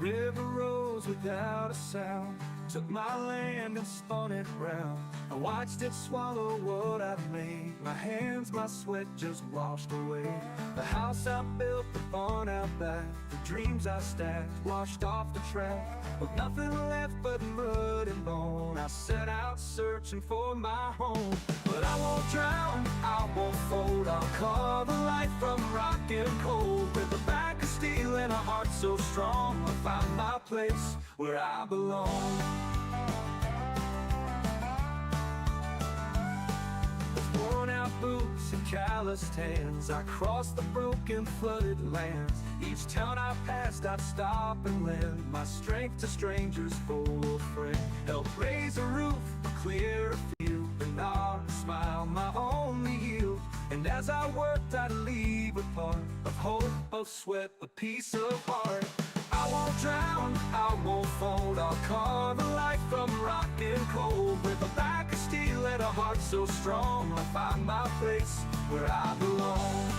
river rose without a sound, took my land and spun it round. I watched it swallow what I've made. My hands, my sweat just washed away. The house I built, the barn out back, the dreams I stacked, washed off the track. With nothing left but mud and bone, I set out searching for my home. But I won't drown, I won't fold, I'll carve a life from rock and cold. With a back of steel and a heart so strong, I'll find my place where I belong. Worn out boots and calloused hands, I crossed the broken, flooded lands. Each town I passed, I'd stop and lend my strength to strangers full of friends. Help raise a roof, clear a field, and nod, a smile, my only yield. And as I worked, I'd leave a part of hope, of sweat, a piece of heart. I won't drown, I won't fold, I'll carve a life from rock and cold. With a back of steel and a heart so strong, I'll find my place where I belong.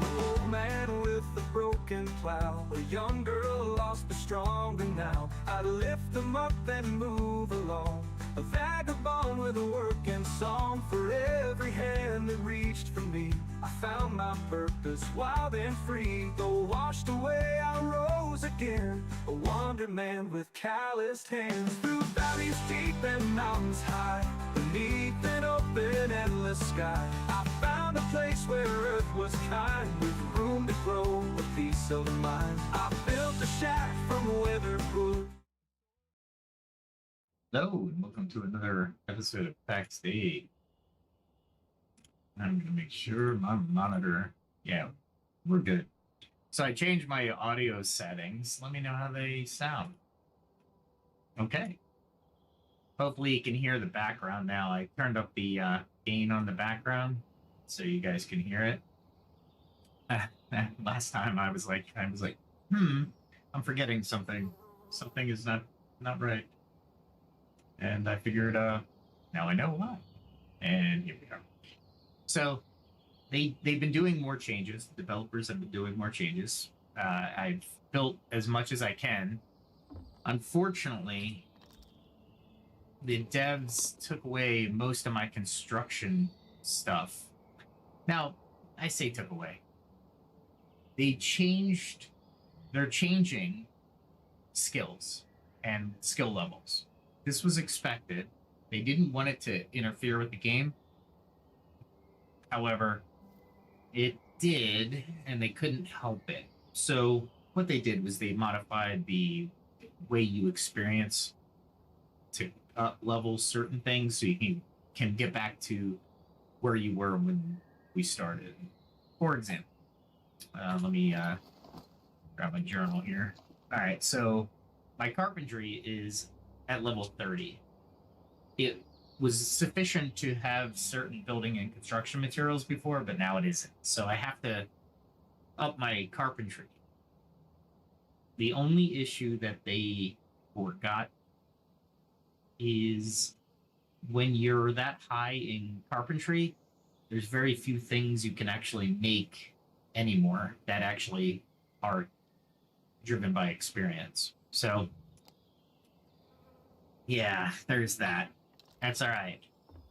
An old man with a broken plow, a young girl lost but stronger now. I'd lift them up and move along, a vagabond with a working song. For every hand that reached for me, I found my purpose, wild and free. Though washed away, I rose again, a wandered man with calloused hands. Through valleys deep and mountains high, beneath an open, endless sky, I found a place where earth was kind, with room to grow, a peace of mind. I built a shack from weathered wood. Hello, and welcome to another episode of PAX Day. I'm going to make sure my monitor... Yeah, we're good. So I changed my audio settings. Let me know how they sound. Okay. Hopefully you can hear the background now. I turned up the gain on the background so you guys can hear it. Last time I was like, I'm forgetting something. Something is not right. And I figured, now I know why. And here we are. So, they've been doing more changes. The developers have been doing more changes. I've built as much as I can. Unfortunately, the devs took away most of my construction stuff. Now, I say took away. They're changing skills and skill levels. This was expected. They didn't want it to interfere with the game. However, it did, and they couldn't help it. So what they did was they modified the way you experience to up-level certain things so you can get back to where you were when we started. For example, let me grab my journal here. All right, so my carpentry is at level 30. It was sufficient to have certain building and construction materials before, but now it isn't. So I have to up my carpentry. The only issue that they forgot is when you're that high in carpentry, there's very few things you can actually make anymore that actually are driven by experience. So yeah, there's that. That's all right.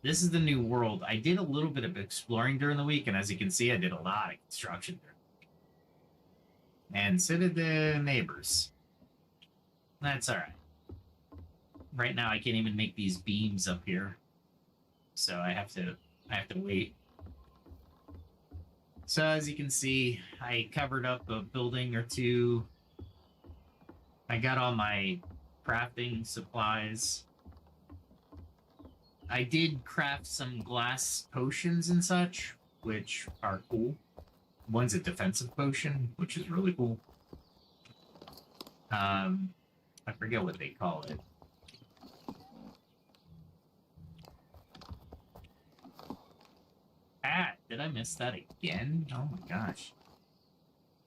This is the new world. I did a little bit of exploring during the week, and as you can see, I did a lot of construction during the week. And so did the neighbors. That's all right. Right now, I can't even make these beams up here, so I have to wait. So as you can see, I covered up a building or two. I got all my crafting supplies. I did craft some glass potions and such, which are cool. One's a defensive potion, which is really cool. I forget what they call it. Ah, did I miss that again? Oh my gosh.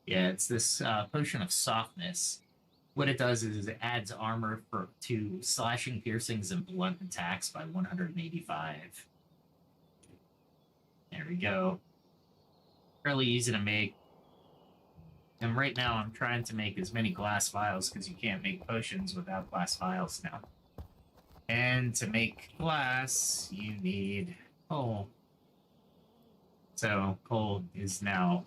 Yeah, it's this potion of softness. What it does is it adds armor to slashing, piercings, and blunt attacks by 185. There we go. Fairly easy to make. And right now I'm trying to make as many glass vials because you can't make potions without glass vials now. And to make glass, you need coal. So coal is now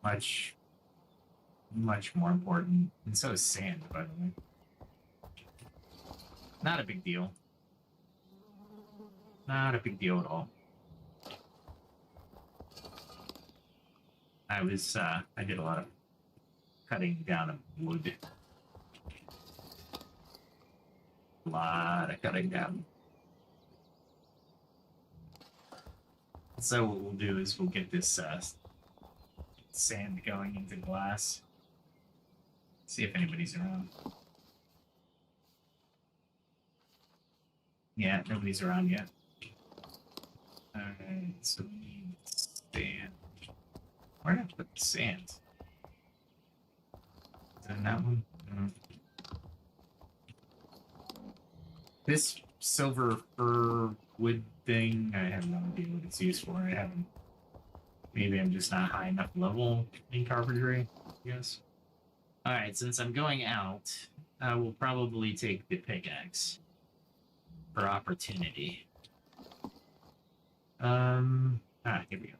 much more important. And so is sand, by the way. Not a big deal. Not a big deal at all. I did a lot of cutting down of wood. A lot of cutting down. So what we'll do is we'll get this sand going into glass. See if anybody's around. Yeah, nobody's around yet. Alright, so we need sand. Where did I put the sand? Is it in that one? No. This silver fir wood thing, I have no idea what it's used for. I haven't. Maybe I'm just not high enough level in carpentry, I guess. Alright, since I'm going out, I will probably take the pickaxe for opportunity. Here we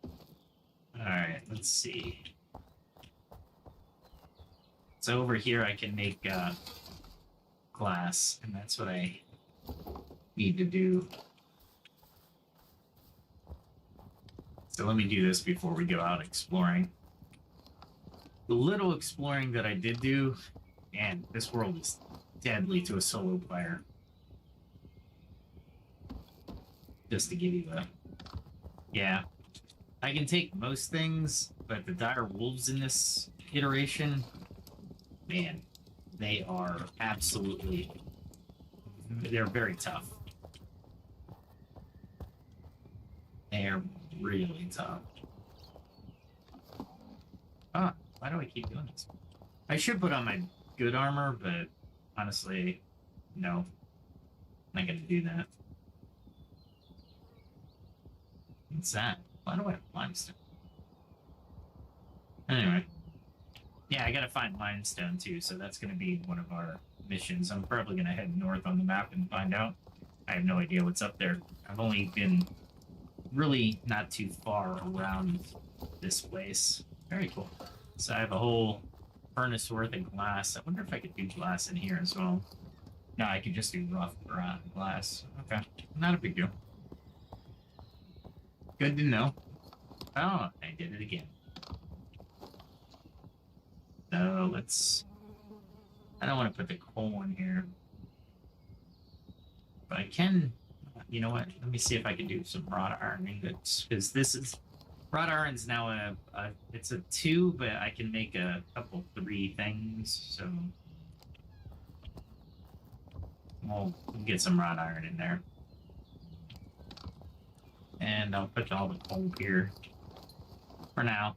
go. Alright, let's see. So over here I can make glass, and that's what I need to do. So let me do this before we go out exploring. The little exploring that I did do, and this world is deadly to a solo player. Just to give you the... Yeah. I can take most things, but the dire wolves in this iteration, man, they are absolutely... They're very tough. They are really tough. Ah, why do I keep doing this? I should put on my good armor, but honestly, no. I'm not gonna do that. What's that? Why do I have limestone? Anyway. Yeah, I gotta find limestone too, so that's gonna be one of our missions. I'm probably gonna head north on the map and find out. I have no idea what's up there. I've only been really not too far around this place. Very cool. So I have a whole furnace worth of glass. I wonder if I could do glass in here as well. No, I could just do rough glass. Okay, not a big deal. Good to know. Oh, I did it again. So let's... I don't want to put the coal in here. But I can... You know what? Let me see if I can do some wrought iron ingots. Because this is... Wrought iron's now it's a 2, but I can make a couple 3 things, so... We'll get some wrought iron in there. And I'll put all the coal here for now.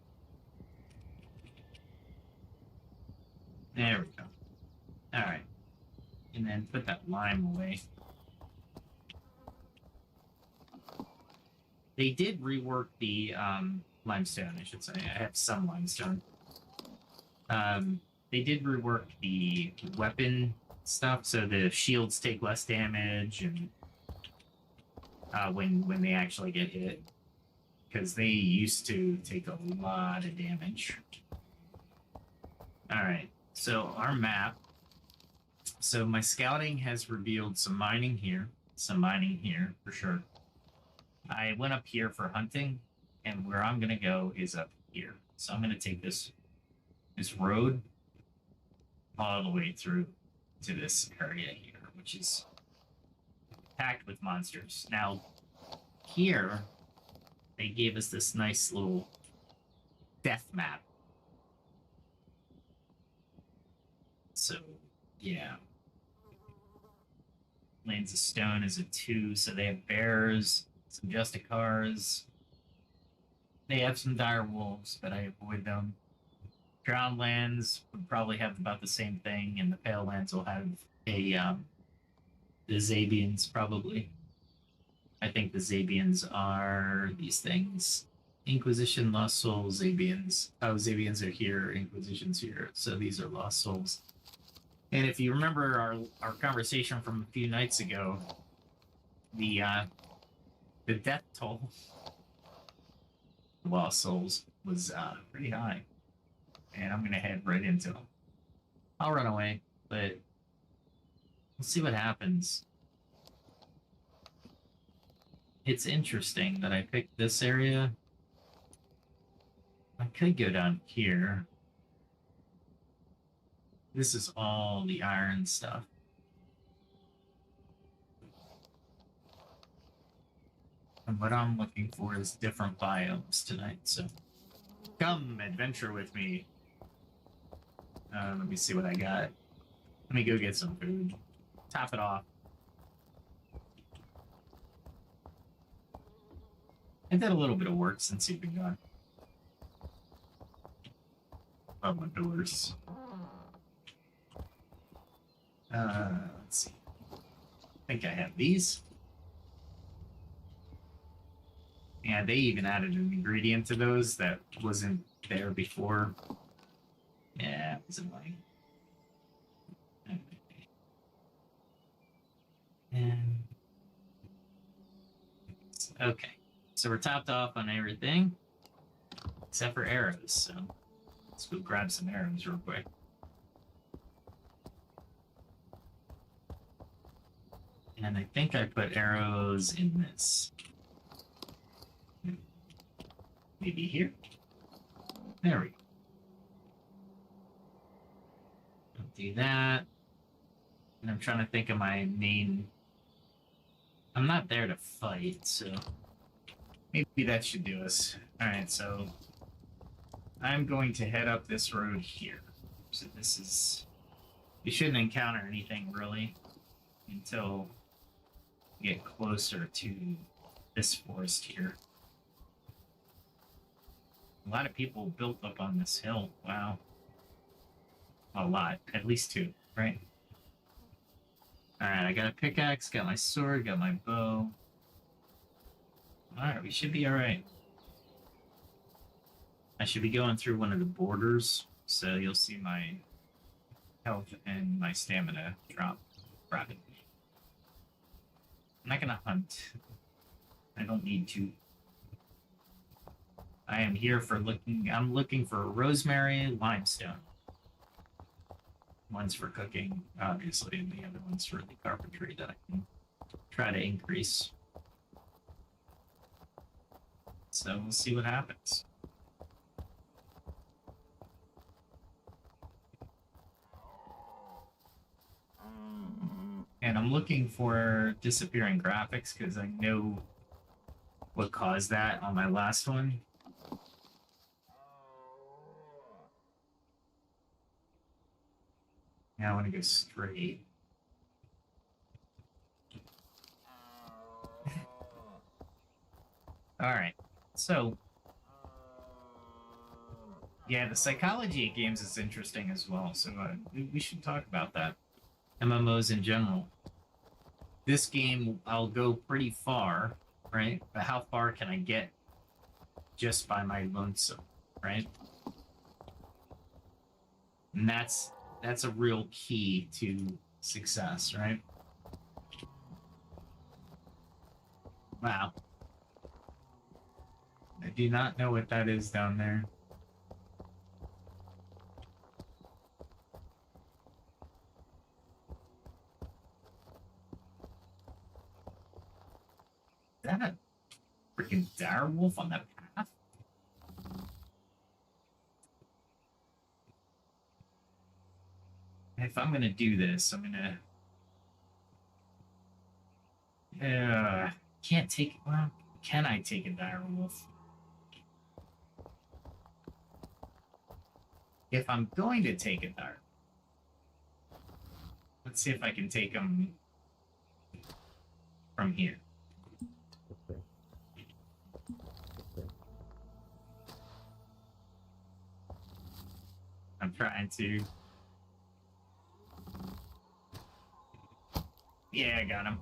There we go. Alright. And then put that lime away. They did rework the limestone, I should say. I have some limestone. They did rework the weapon stuff, so the shields take less damage, and when they actually get hit, because they used to take a lot of damage. All right, so our map. So my scouting has revealed some mining here for sure. I went up here for hunting, and where I'm gonna go is up here. So I'm gonna take this road all the way through to this area here, which is packed with monsters. Now, here, they gave us this nice little death map. So, yeah. Lanes of Stone is a 2, so they have bears, some Justicars. They have some dire wolves, but I avoid them. Drowned Lands would probably have about the same thing, and the Pale Lands will have a the Zabians, probably. I think the Zabians are these things. Inquisition, Lost Souls, Zabians. Oh, Zabians are here, Inquisition's here. So these are Lost Souls. And if you remember our conversation from a few nights ago, the death toll of Lost Souls was pretty high. And I'm gonna head right into them. I'll run away, but we'll see what happens. It's interesting that I picked this area. I could go down here. This is all the iron stuff. And what I'm looking for is different biomes tonight, so come adventure with me. Let me see what I got. Let me go get some food. Top it off. I did a little bit of work since you've been gone. Above my doors. Let's see. I think I have these. Yeah, they even added an ingredient to those that wasn't there before. Yeah, it was annoying. And okay, so we're topped off on everything except for arrows. So let's go grab some arrows real quick. And I think I put arrows in this. Maybe here. There we go. I'll do that. And I'm trying to think of my main... I'm not there to fight, so maybe that should do us. Alright, so I'm going to head up this road here. So this is... You shouldn't encounter anything, really, until you get closer to this forest here. A lot of people built up on this hill. Wow. A lot. At least two, right? Alright, I got a pickaxe, got my sword, got my bow. Alright, we should be alright. I should be going through one of the borders, so you'll see my health and my stamina drop rapidly. I'm not gonna hunt. I don't need to. I am here for I'm looking for rosemary, limestone. One's for cooking, obviously, and the other one's for the carpentry that I can try to increase. So we'll see what happens. And I'm looking for disappearing graphics because I know what caused that on my last one. Now I want to go straight. Alright, so... Yeah, the psychology of games is interesting as well, so we should talk about that. MMOs in general. This game, I'll go pretty far, right? But how far can I get just by my lonesome, right? And that's a real key to success, right? Wow. I do not know what that is down there. Is that a freaking direwolf on that path? If I'm gonna do this, I'm gonna... can't take... Well, can I take a direwolf? If I'm going to take a direwolf... Let's see if I can take him from here. I'm trying to... Yeah, I got him.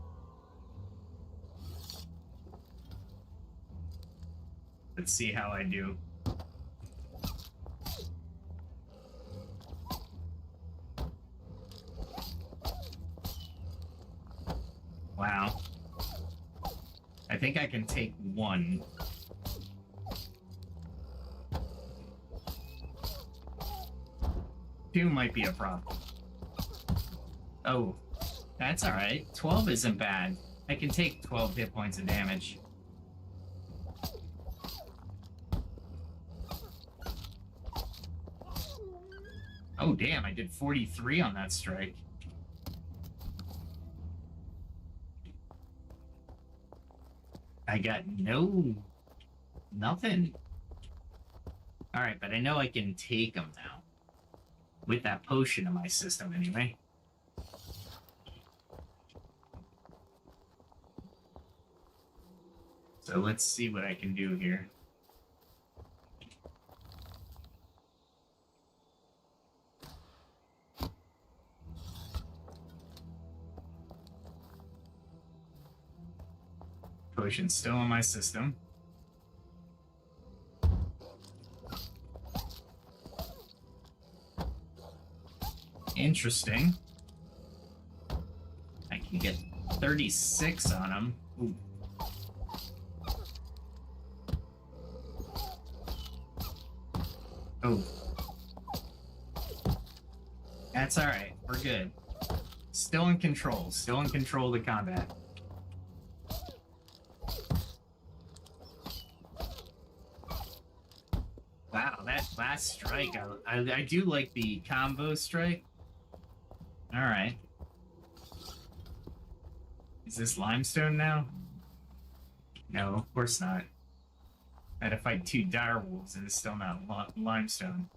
Let's see how I do. Wow. I think I can take one. Two might be a problem. Oh, that's alright. 12 isn't bad. I can take 12 hit points of damage. Oh, damn, I did 43 on that strike. I got nothing. Alright, but I know I can take them now. With that potion in my system, anyway. So let's see what I can do here. Potion's still in my system. Interesting. I can get 36 on him. Ooh. Oh. That's alright. We're good. Still in control. Still in control of the combat. Wow, that last strike, I do like the combo strike. Alright. Is this limestone now? No, of course not. I had to fight 2 dire wolves and it's still not limestone.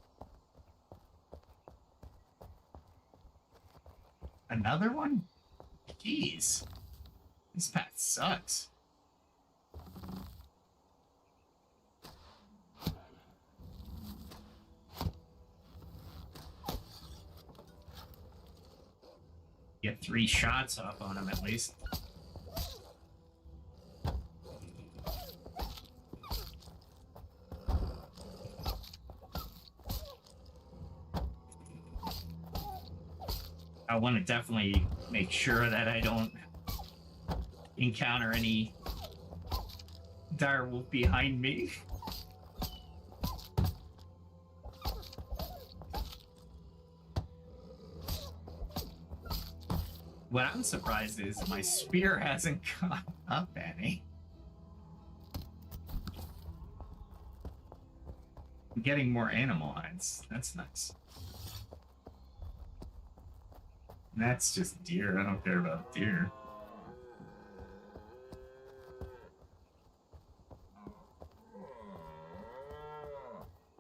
Another one? Jeez. This path sucks. Get 3 shots off on him at least. I want to definitely make sure that I don't encounter any direwolf behind me. What I'm surprised is my spear hasn't caught up any. I'm getting more animal hides. That's nice. That's just deer. I don't care about deer.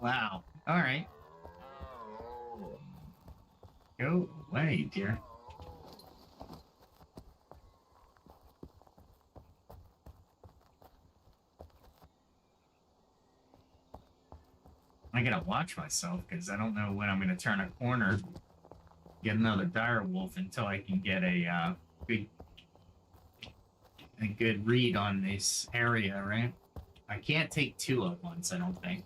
Wow. All right. Go away, deer. I gotta watch myself because I don't know when I'm gonna turn a corner, get another dire wolf until I can get a good read on this area, right? I can't take 2 at once, I don't think.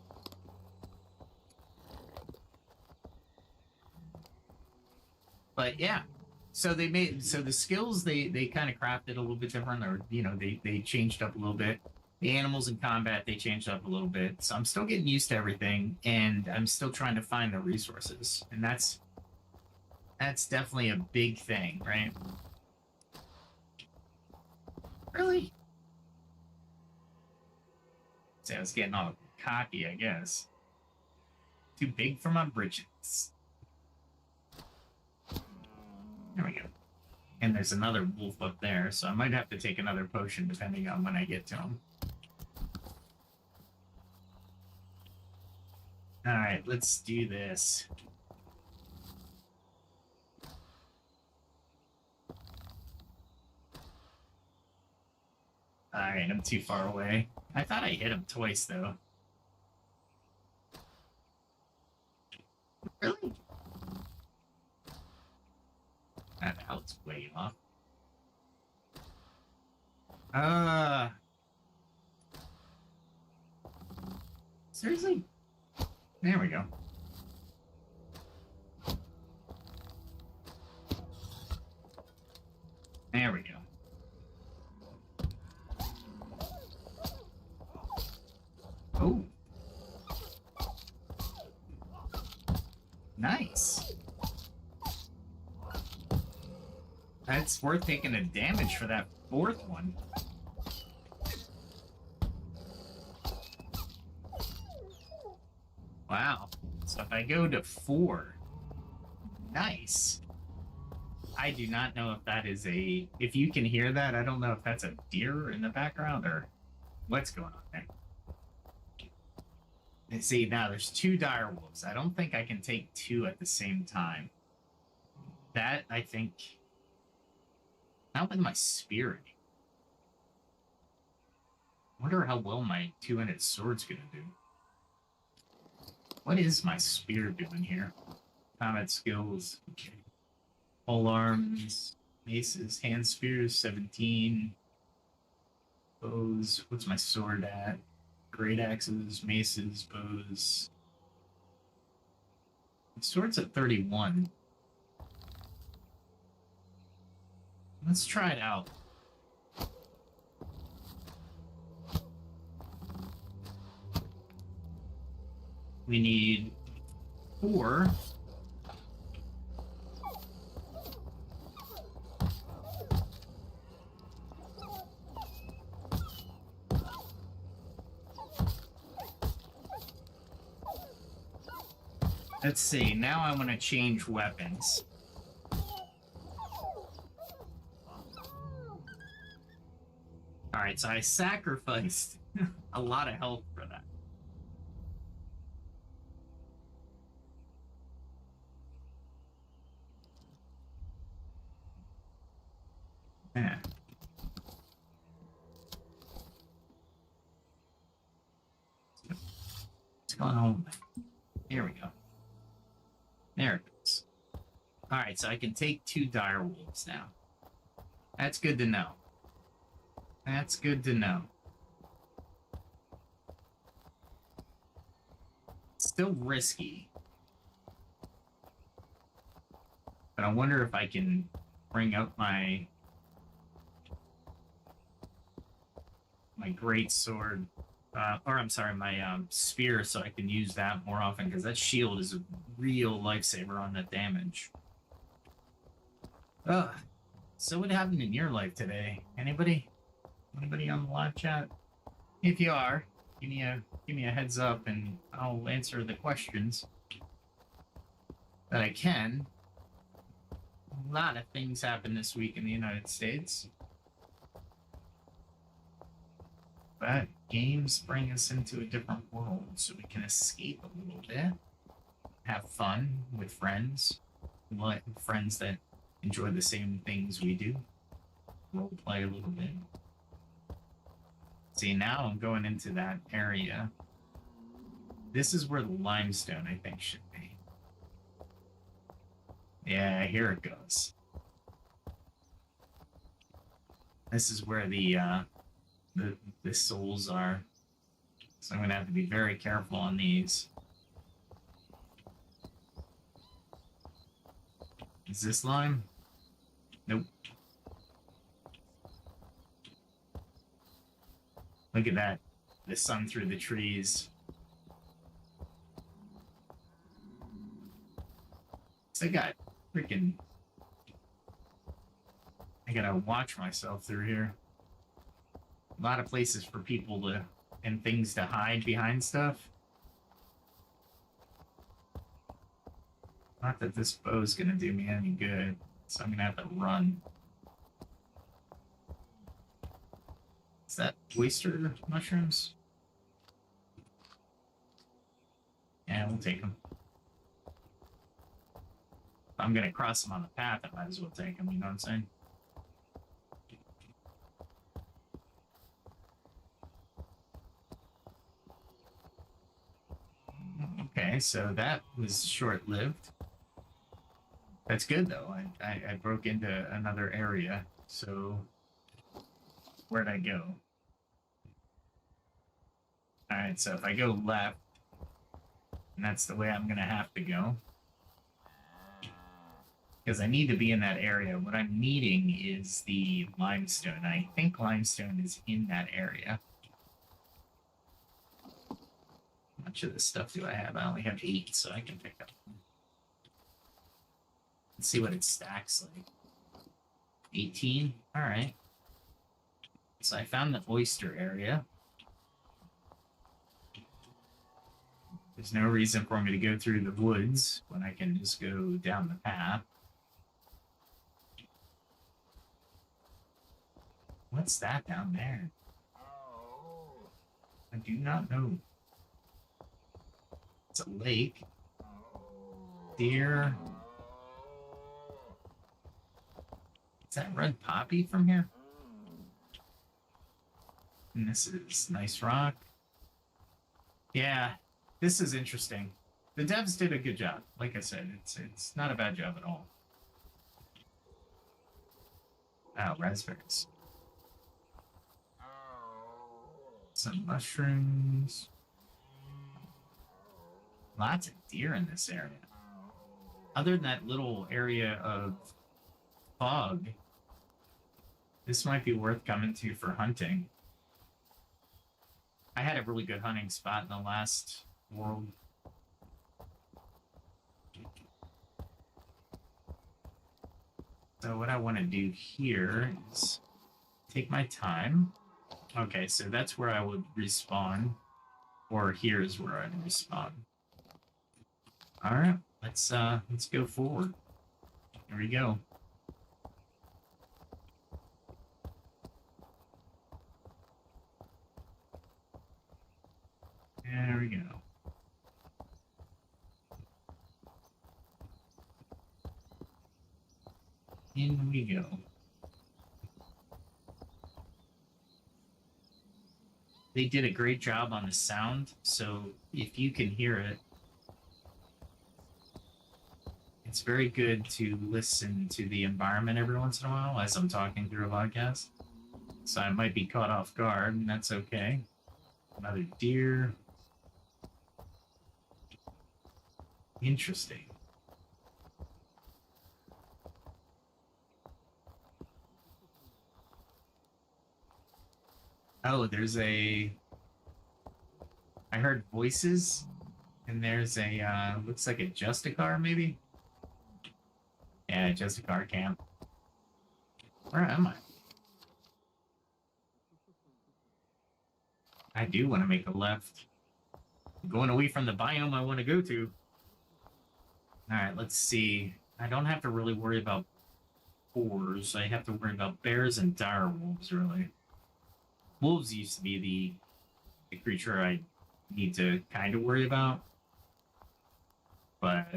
But yeah, so the skills they kind of crafted a little bit different, or you know they changed up a little bit. The animals in combat they changed up a little bit, so I'm still getting used to everything, and I'm still trying to find the resources, and that's definitely a big thing, right? Really? See, I was getting all cocky, I guess. Too big for my britches. There we go. And there's another wolf up there, so I might have to take another potion depending on when I get to him. Alright, let's do this. Alright, I'm too far away. I thought I hit him twice, though. Really? That out's way off. Seriously? There we go. There we go. Oh. Nice. That's worth taking a damage for that fourth one. Wow. So if I go to 4, nice. I do not know if that is a... If you can hear that, I don't know if that's a deer in the background or what's going on there. And see, now there's 2 dire wolves. I don't think I can take 2 at the same time. That, I think... Not with my spear. I wonder how well my 2-handed sword's gonna do. What is my spear doing here? Combat skills. Pole arms, maces, hand spears, 17. Bows. What's my sword at? Great axes, maces, bows. My sword's at 31. Let's try it out. We need 4. Let's see, now I want to change weapons. Alright, so I sacrificed a lot of health for that. Yeah. What's going on? Here we go. There it goes. Alright, so I can take 2 dire wolves now. That's good to know. That's good to know. Still risky. But I wonder if I can bring up my great sword, or I'm sorry, my spear, so I can use that more often, because that shield is a real lifesaver on that damage. Ugh. So what happened in your life today? Anybody? Anybody on the live chat? If you are, give me a heads up, and I'll answer the questions that I can. A lot of things happened this week in the United States. But games bring us into a different world, so we can escape a little bit, have fun with friends, friends that enjoy the same things we do, role play a little bit. See, now I'm going into that area. This is where the limestone, I think, should be. Yeah, here it goes. This is where the souls are. So I'm gonna have to be very careful on these. Is this lime? Nope. Look at that. The sun through the trees. So I got freaking... I gotta watch myself through here. A lot of places for people to... and things to hide behind stuff. Not that this bow's gonna do me any good, so I'm gonna have to run. Is that oyster mushrooms? Yeah, we'll take them. If I'm gonna cross them on the path, I might as well take them, you know what I'm saying? Okay, so that was short-lived. That's good, though. I broke into another area, so... Where'd I go? Alright, so if I go left, And that's the way I'm going to have to go. Because I need to be in that area. What I'm needing is the limestone. I think limestone is in that area. How much of this stuff do I have? I only have 8, so I can pick up. Let's see what it stacks like. 18? Alright. So I found the oyster area. There's no reason for me to go through the woods when I can just go down the path. What's that down there? I do not know. It's a lake. Deer. Is that red poppy from here? And this is nice rock. Yeah, this is interesting. The devs did a good job. Like I said, it's not a bad job at all. Oh, raspberries. Some mushrooms. Lots of deer in this area. Other than that little area of fog, this might be worth coming to for hunting. I had a really good hunting spot in the last world. So what I want to do here is take my time. Okay, so that's where I would respawn, or here's where I'd respawn. All right, let's go forward. Here we go. There we go. In we go. They did a great job on the sound, so if you can hear it, it's very good to listen to the environment every once in a while as I'm talking through a podcast. So I might be caught off guard, and that's okay. Another deer. Interesting. Oh, there's a... I heard voices, and there's a, looks like a Justicar, maybe? Yeah, Justicar camp. Where am I? I do want to make a left. I'm going away from the biome I want to go to. Alright, let's see. I don't have to really worry about boars. I have to worry about bears and dire wolves, really. Wolves used to be the creature I need to kind of worry about. But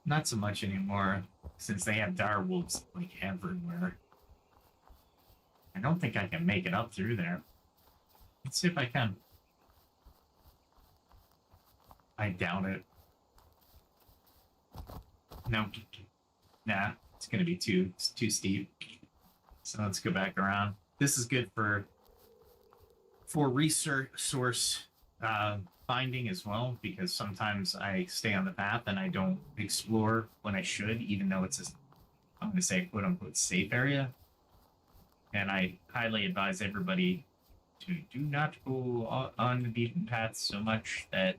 not so much anymore, since they have dire wolves like everywhere. I don't think I can make it up through there. Let's see if I can. I doubt it. No. Nah, it's gonna be too steep. So let's go back around. This is good for resource finding as well, because sometimes I stay on the path and I don't explore when I should, even though it's a, I'm gonna say, quote unquote, safe area. And I highly advise everybody to do not go on the beaten path so much that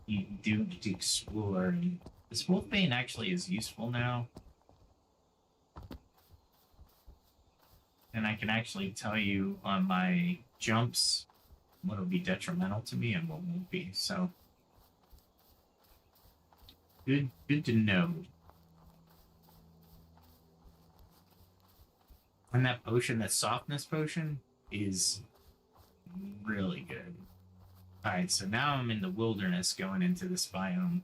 you do to explore. And this wolfbane actually is useful now. And I can actually tell you on my jumps what will be detrimental to me and what won't be. So good to know. And that potion, that softness potion, is really good. Alright, so now I'm in the wilderness going into this biome.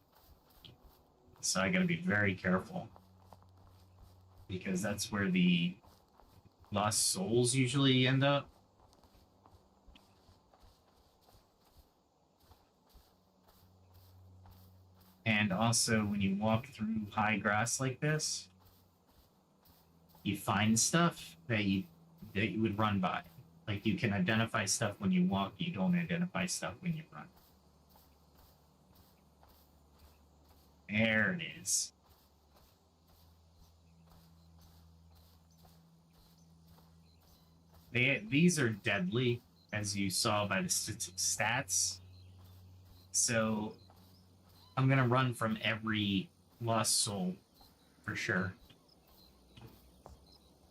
So I gotta be very careful. Because that's where the lost souls usually end up. And also, when you walk through high grass like this, you find stuff that you would run by. Like you can identify stuff when you walk, you don't identify stuff when you run. There it is. These are deadly, as you saw by the stats. So I'm gonna run from every lost soul for sure.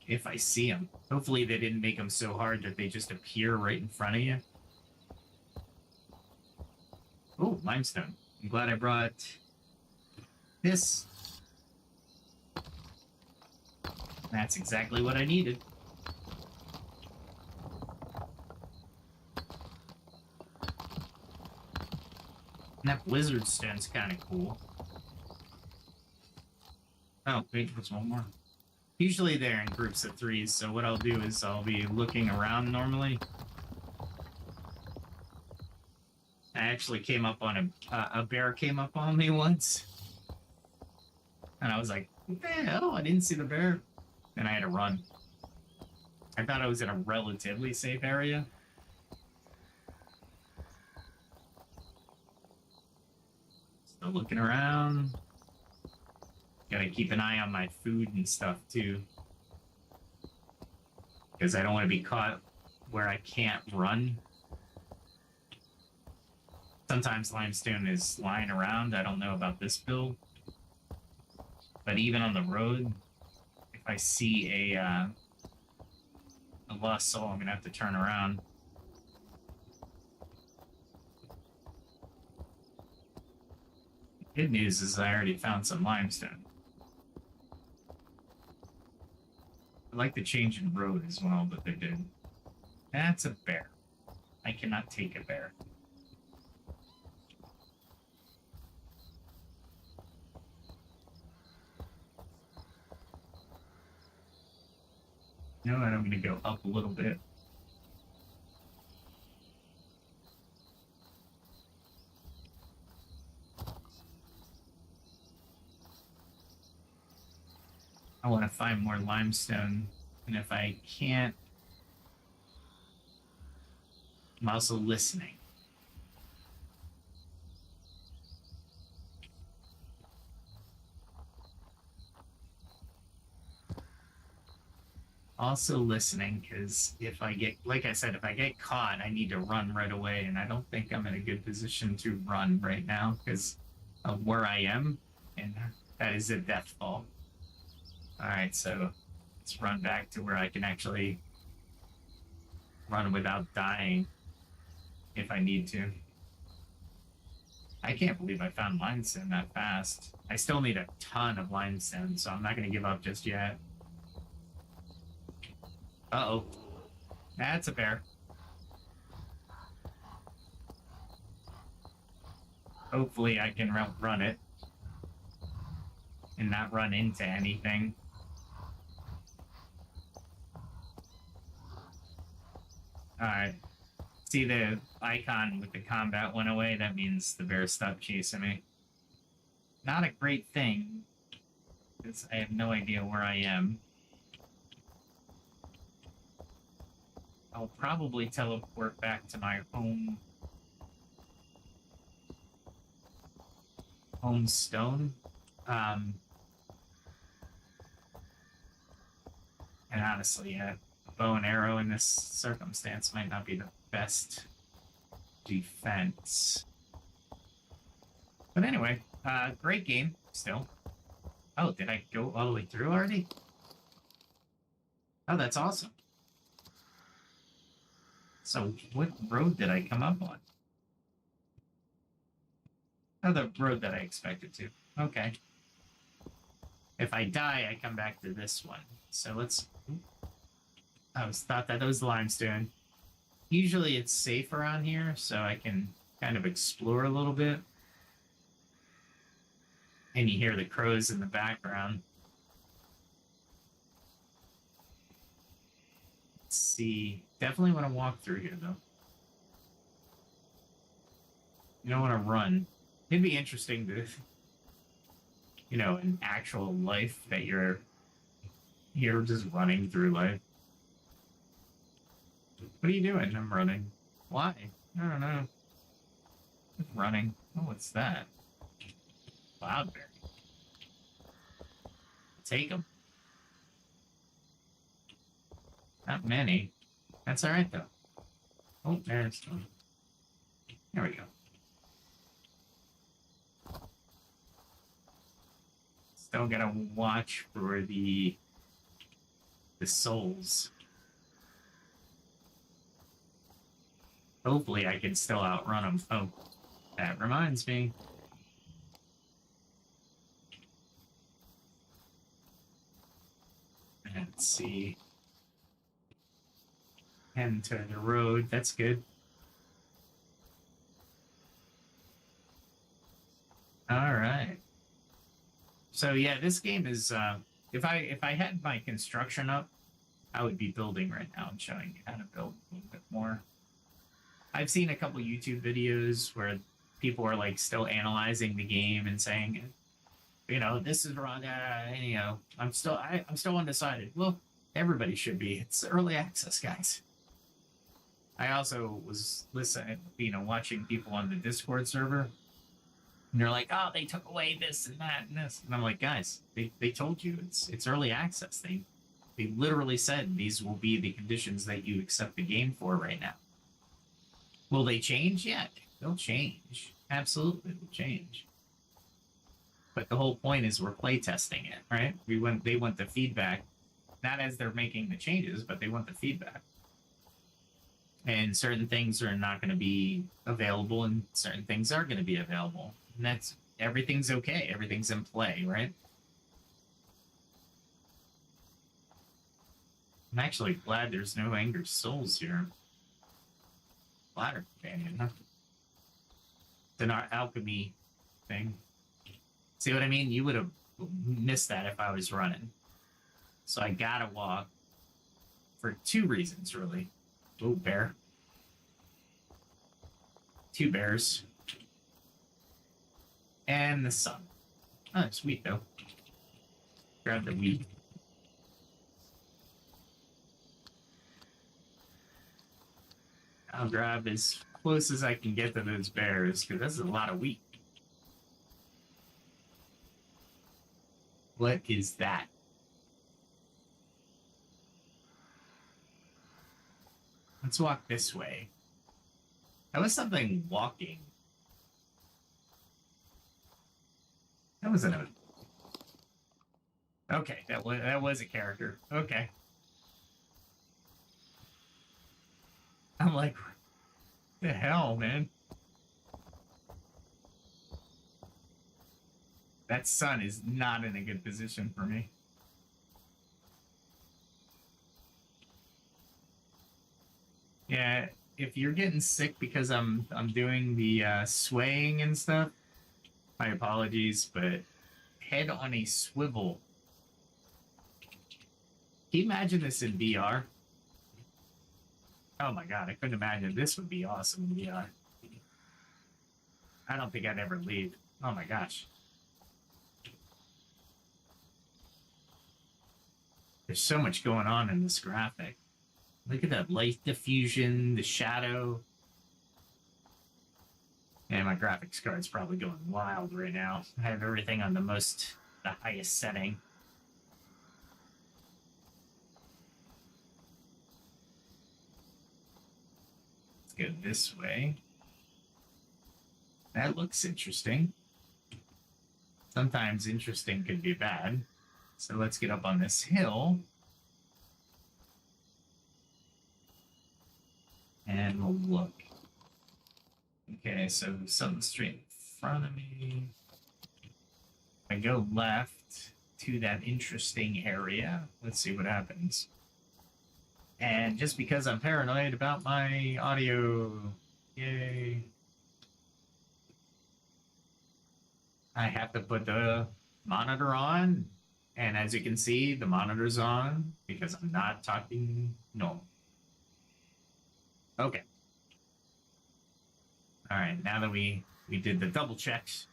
If I see them. Hopefully they didn't make them so hard that they just appear right in front of you. Oh, limestone. I'm glad I brought this. That's exactly what I needed. And that blizzard stone's kind of cool. Oh, wait, there's one more. Usually they're in groups of 3, so what I'll do is I'll be looking around normally. I actually came up on a bear came up on me once. And I was like, what the hell? I didn't see the bear. And I had to run. I thought I was in a relatively safe area. Still looking around. Gotta keep an eye on my food and stuff too. Because I don't want to be caught where I can't run. Sometimes limestone is lying around. I don't know about this build. But even on the road, if I see a lost soul, I'm gonna have to turn around. Good news is I already found some limestone. I like the change in road as well that they did. That's a bear. I cannot take a bear. You know what? I'm going to go up a little bit. I want to find more limestone, and if I can't, I'm also listening. Also listening, because if I get, like I said, if I get caught, I need to run right away, and I don't think I'm in a good position to run right now because of where I am, and that is a death fall. Alright, so let's run back to where I can actually run without dying if I need to. I can't believe I found limestone that fast. I still need a ton of limestone, so I'm not going to give up just yet. Uh-oh. That's a bear. Hopefully I can run it and not run into anything. Alright. See the icon with the combat went away? That means the bear stopped chasing me. Not a great thing, because I have no idea where I am. I'll probably teleport back to my home stone. And honestly, a bow and arrow in this circumstance might not be the best defense. But anyway, great game still. Oh, did I go all the way through already? Oh, that's awesome. So what road did I come up on? Oh, the road that I expected to. Okay. If I die, I come back to this one. So let's... I thought that was limestone. Usually it's safe around here, so I can kind of explore a little bit. And you hear the crows in the background. Let's see. Definitely want to walk through here, though. You don't want to run. It'd be interesting to, you know, in actual life that you're just running through life. What are you doing? I'm running. Why? I don't know. Just running. Oh, what's that? Cloudberry. Take them. Not many. That's alright, though. Oh, there's one. There we go. Still gotta watch for the souls. Hopefully I can still outrun them. Oh, that reminds me. Let's see. Enter the road. That's good. All right. So yeah, this game is. If I had my construction up, I would be building right now and showing you how to build a little bit more. I've seen a couple YouTube videos where people are like still analyzing the game and saying, you know, this is wrong. You know, I'm still undecided. Well, everybody should be. It's early access, guys. I also was listening, you know, watching people on the Discord server, and they're like, "Oh, they took away this and that and this," and I'm like, "Guys, they told you it's early access. They literally said these will be the conditions that you accept the game for right now. Will they change? Yeah, they'll change. Absolutely, they'll change. But the whole point is we're playtesting it, right? They want the feedback, not as they're making the changes, but they want the feedback. And certain things are not going to be available, and certain things are going to be available. And that's everything's okay. Everything's in play, right? I'm actually glad there's no Angry Souls here. Ladder companion, huh? It's an alchemy thing. See what I mean? You would have missed that if I was running. So I gotta walk for two reasons, really. Oh, bear. Two bears. And the sun. Oh, sweet, though. Grab the wheat. I'll grab as close as I can get to those bears, because that's a lot of wheat. What is that? Let's walk this way. That was something walking. That wasn't a... Okay, that was a character. Okay. I'm like, what the hell, man? That sun is not in a good position for me. Yeah, if you're getting sick because I'm doing the swaying and stuff, my apologies, but head on a swivel. Can you imagine this in VR? Oh my god, I couldn't imagine. This would be awesome in VR. I don't think I'd ever leave. Oh my gosh. There's so much going on in this graphic. Look at that light diffusion, the shadow. And my graphics card's probably going wild right now. I have everything on the highest setting. Let's go this way. That looks interesting. Sometimes interesting could be bad. So let's get up on this hill. And we'll look. Okay, so something straight in front of me. I go left to that interesting area. Let's see what happens. And just because I'm paranoid about my audio, yay, I have to put the monitor on. And as you can see, the monitor's on because I'm not talking normal. Okay. All right, now that we did the double checks,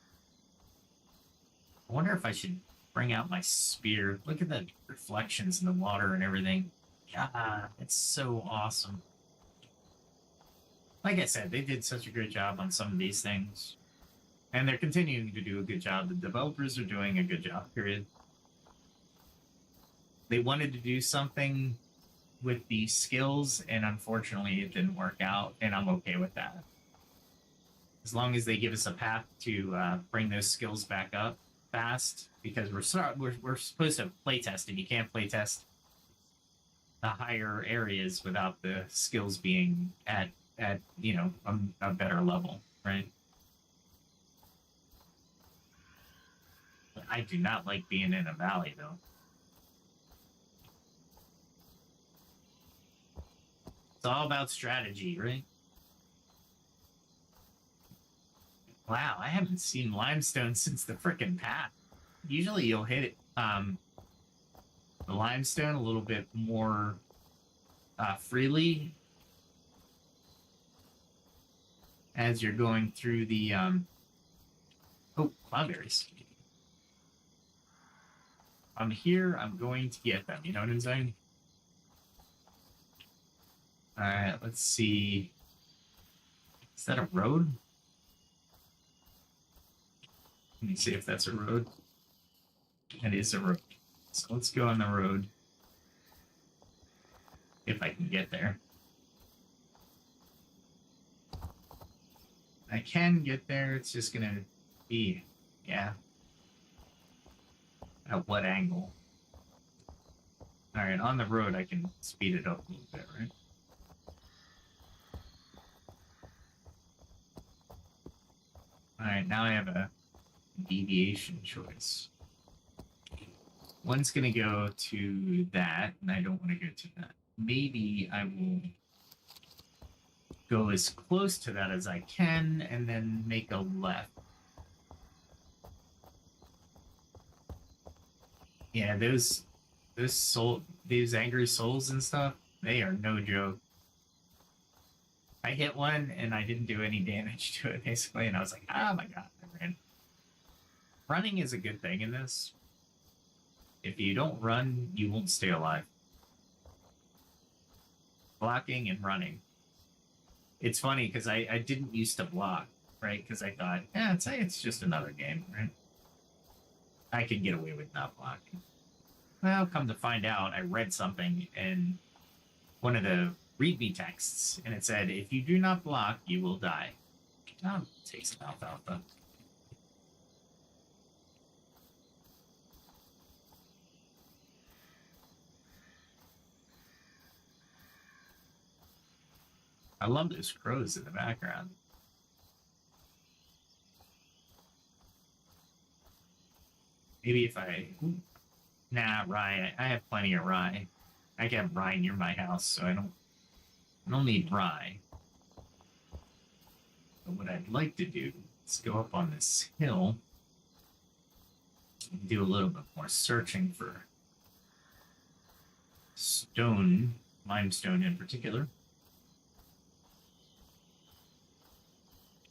I wonder if I should bring out my spear. Look at the reflections in the water and everything. God, it's so awesome. like I said, they did such a great job on some of these things. And they're continuing to do a good job. The developers are doing a good job, period. They wanted to do something with the skills, and unfortunately it didn't work out, and I'm okay with that. As long as they give us a path to bring those skills back up fast, because we're supposed to play test, and you can't play test the higher areas without the skills being at a better level, right? But I do not like being in a valley though. It's all about strategy, right? Wow, I haven't seen limestone since the frickin' path. Usually you'll hit it, the limestone a little bit more freely as you're going through the oh, cloudberries. I'm here, I'm going to get them, you know what I'm saying? Alright, let's see. Is that a road? Let me see if that's a road. It is a road. So let's go on the road. If I can get there. I can get there, it's just gonna be, yeah. At what angle? Alright, on the road I can speed it up a little bit, right? Alright, now I have a deviation choice. One's gonna go to that, and I don't want to go to that. Maybe I will go as close to that as I can, and then make a left. Yeah, those angry souls and stuff, they are no joke. I hit one and I didn't do any damage to it basically, and I was like, oh my god, I ran. Running is a good thing in this. If you don't run, you won't stay alive. Blocking and running. It's funny because I didn't used to block, right? Because I thought, yeah, it's just another game, right? I can get away with not blocking. Well, come to find out, I read something in one of the readme texts, and it said, if you do not block, you will die. I'll take some alfalfa. I love those crows in the background. Maybe if I... Nah, rye. I have plenty of rye. I have rye near my house, so I don't need rye. But what I'd like to do is go up on this hill and do a little bit more searching for stone, limestone in particular.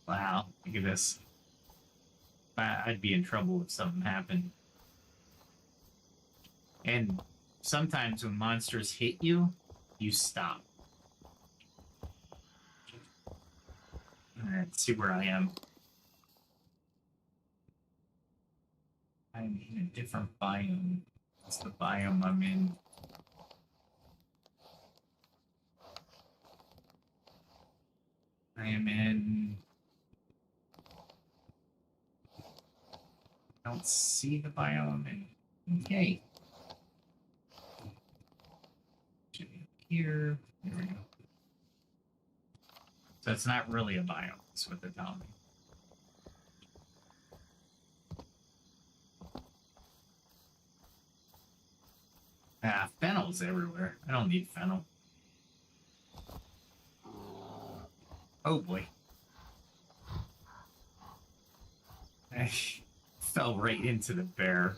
Wow, look at this. I'd be in trouble if something happened. And sometimes when monsters hit you, you stop. Alright, let's see where I am. I'm in a different biome. That's the biome I'm in. I am in... I don't see the biome. Okay. Should be here. There we go. So it's not really a biome, that's what they're telling me. Fennel's everywhere. I don't need fennel. Oh boy. I fell right into the bear.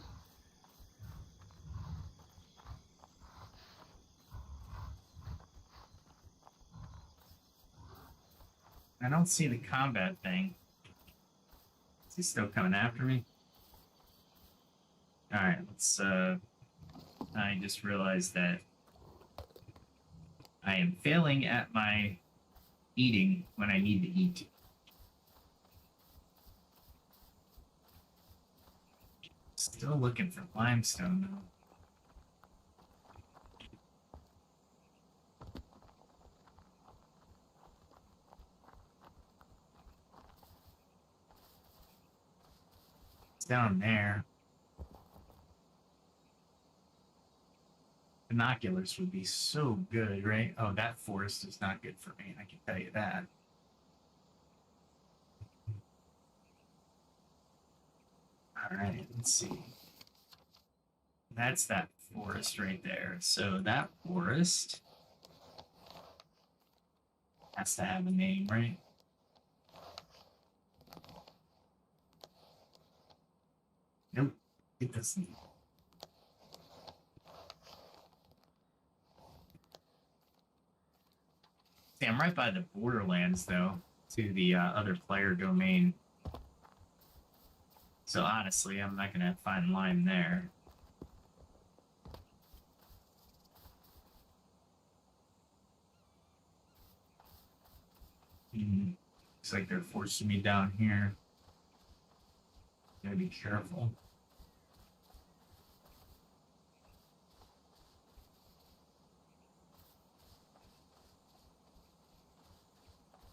I don't see the combat thing. Is he still coming after me? Alright, let's I just realized that I am failing at my eating when I need to eat. Still looking for limestone, though. It's down there. Binoculars would be so good, right? Oh, that forest is not good for me. I can tell you that. All right, let's see. That's that forest right there. So that forest has to have a name, right? Nope, it doesn't. See, I'm right by the borderlands, though, to the other player domain. So honestly, I'm not going to find lime there. Looks like they're forcing me down here. Gotta be careful.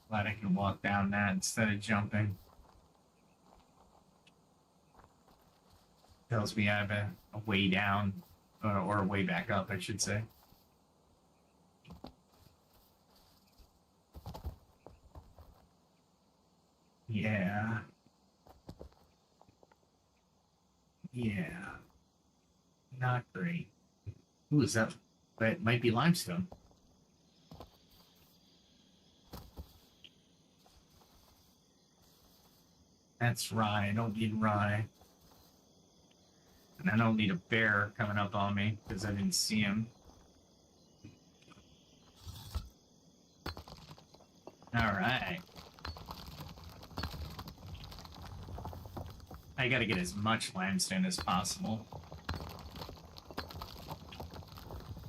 Glad I can walk down that instead of jumping. Tells me I have a way down, or a way back up, I should say. Yeah. Yeah. Not great. Ooh, is that? That might be limestone. That's rye. I don't need rye. And I don't need a bear coming up on me because I didn't see him. Alright. I gotta get as much limestone as possible.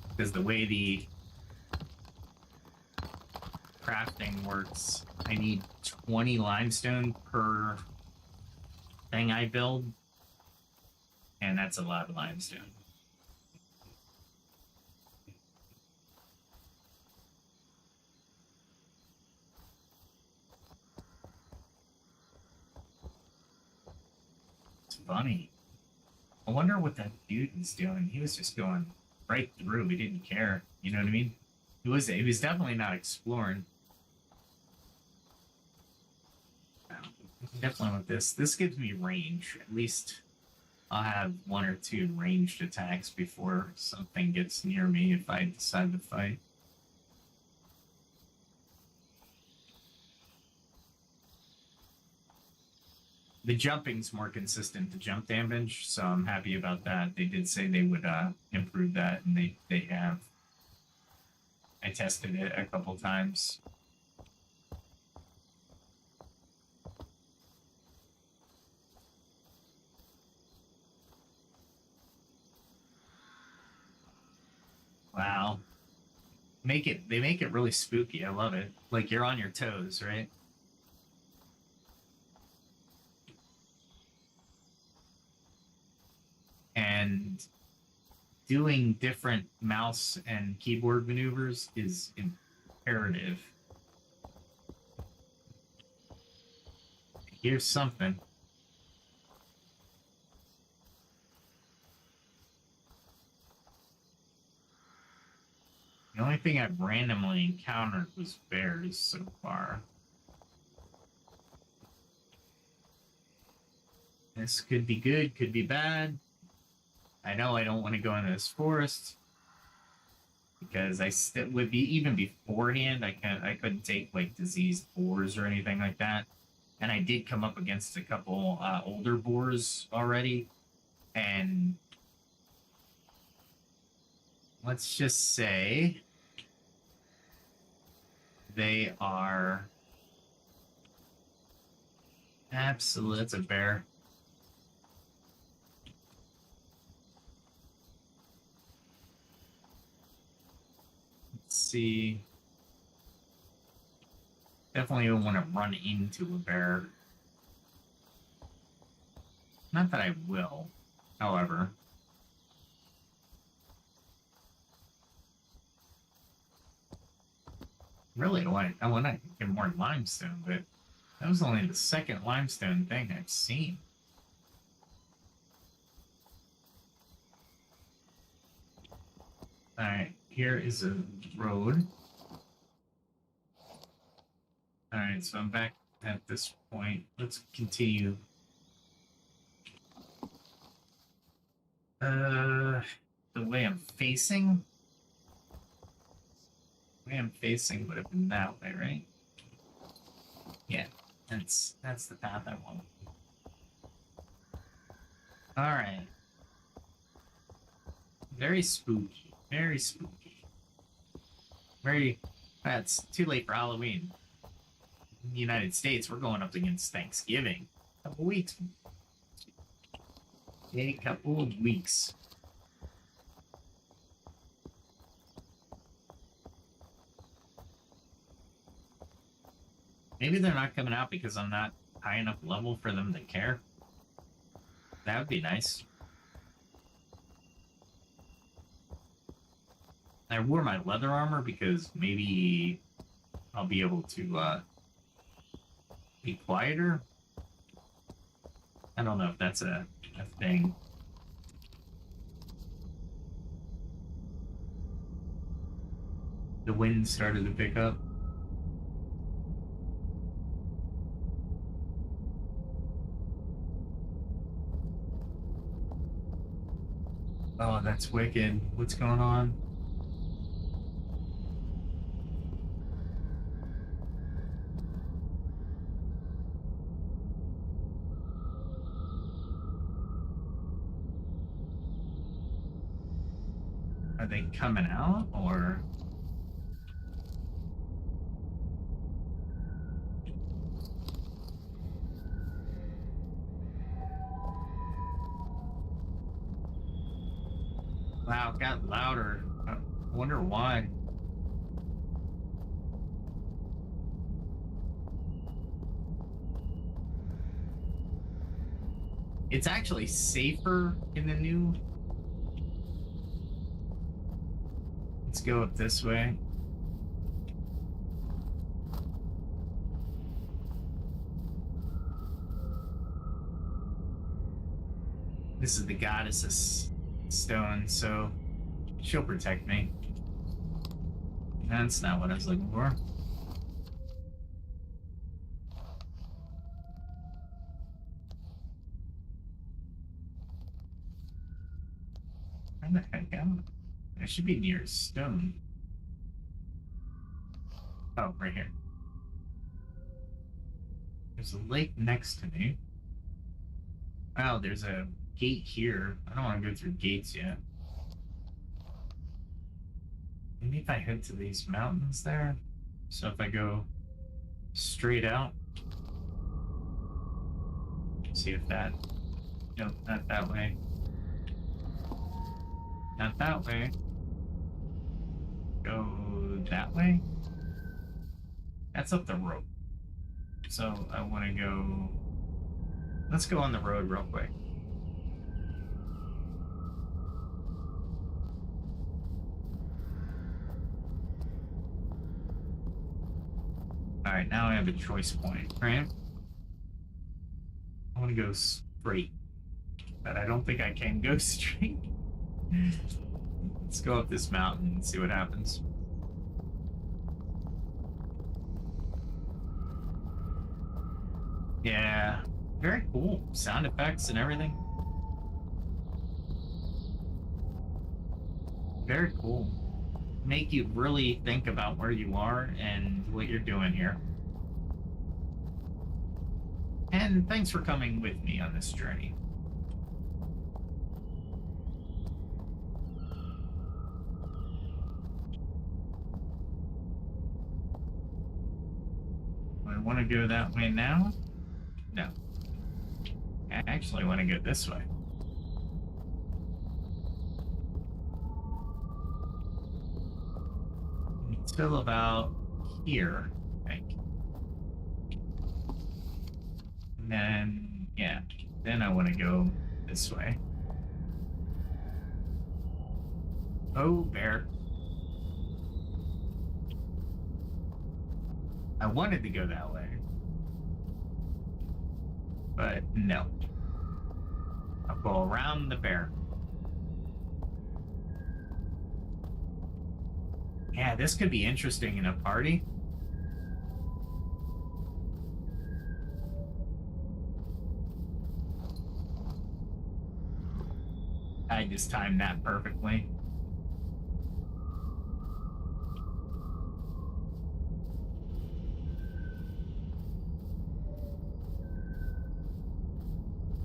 Because the way the crafting works, I need 20 limestone per thing I build. And that's a lot of limestone. It's funny. I wonder what that dude was doing. He was just going right through. He didn't care. You know what I mean? He was definitely not exploring. Definitely with this. This gives me range. At least I'll have one or two ranged attacks before something gets near me if I decide to fight. The jumping's more consistent, the jump damage, so I'm happy about that. They did say they would improve that, and they have. I tested it a couple times. Wow. They make it really spooky. I love it. Like you're on your toes, right? And doing different mouse and keyboard maneuvers is imperative. Here's something. The only thing I've randomly encountered was bears so far. This could be good, could be bad. I know I don't want to go into this forest because I would be even beforehand. I couldn't take like diseased boars or anything like that, and I did come up against a couple older boars already, and let's just say they are absolute. That's a bear. Let's see. Definitely don't want to run into a bear. Not that I will, however. Really, I want to get more limestone, but that was only the second limestone thing I've seen. Alright, here is a road. Alright, so I'm back at this point. Let's continue. The way I'm facing? The way I'm facing would have been that way, right? Yeah, that's the path I want. Alright. Very spooky. Very spooky. It's too late for Halloween. In the United States, we're going up against Thanksgiving. A couple weeks. A couple of weeks. Maybe they're not coming out because I'm not high enough level for them to care. That would be nice. I wore my leather armor because maybe I'll be able to be quieter. I don't know if that's a thing. The wind started to pick up. Oh, that's wicked. What's going on? Are they coming out, or? Wow, it got louder. I wonder why. It's actually safer in the new. Let's go up this way. This is the goddess's stone, so she'll protect me. That's not what I was looking for. Where the heck am I? I should be near a stone. Oh, right here. There's a lake next to me. Wow, there's a gate here. I don't want to go through gates yet. Maybe if I head to these mountains there. So if I go straight out. See if that... Nope, not that way. Not that way. Go that way. That's up the road. So I want to go... Let's go on the road real quick. Alright, now I have a choice point, right? I want to go straight. But I don't think I can go straight. Let's go up this mountain and see what happens. Yeah, very cool. Sound effects and everything. Very cool. Make you really think about where you are and what you're doing here. And thanks for coming with me on this journey. Do I want to go that way now? No. I actually want to go this way. Until about here, I think. And then, yeah, then I want to go this way. Oh, bear. I wanted to go that way. But no. I'll go around the bear. Yeah, this could be interesting in a party. I just timed that perfectly.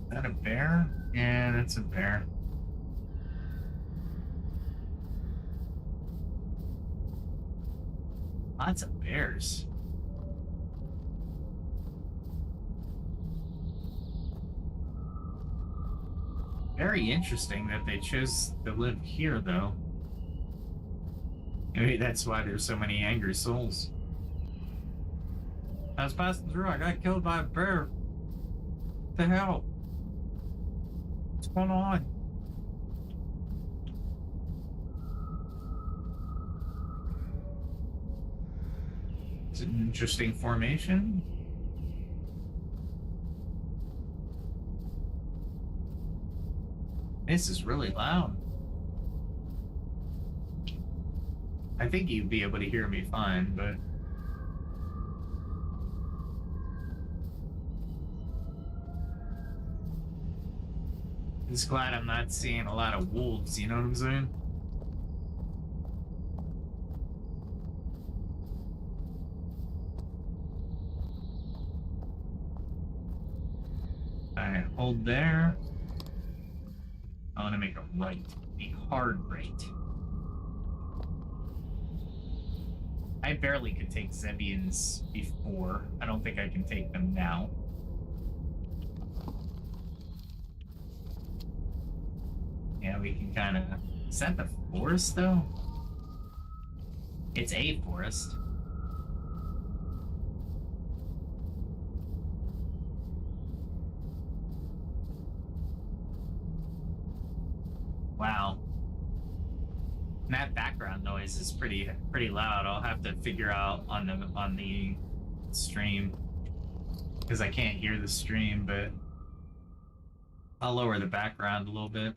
Is that a bear? Yeah, that's a bear. Lots of bears. Very interesting that they chose to live here, though. Maybe that's why there's so many angry souls. I was passing through, I got killed by a bear. What the hell? What's going on? It's an interesting formation. This is really loud. I think you'd be able to hear me fine, but... I'm just glad I'm not seeing a lot of wolves, you know what I'm saying? Alright, hold there. I want to make a right. A hard right. I barely could take Zebians before. I don't think I can take them now. Yeah, we can kind of... Is that the forest, though? It's a forest. Wow. And that background noise is pretty loud. I'll have to figure out on the stream, because I can't hear the stream, but I'll lower the background a little bit.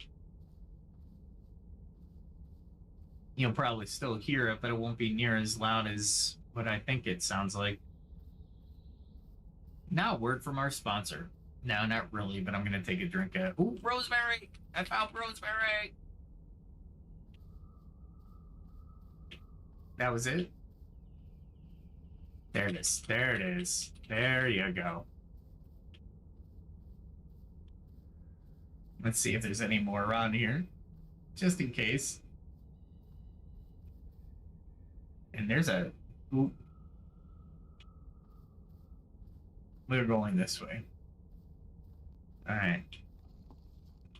You'll probably still hear it, but it won't be near as loud as what I think it sounds like. Now, a word from our sponsor. No, not really, but I'm gonna take a drink of... Ooh, rosemary! I found rosemary! That was it? There it is. There it is. There you go. Let's see if there's any more around here. Just in case. And there's a... Ooh. We're going this way. Alright.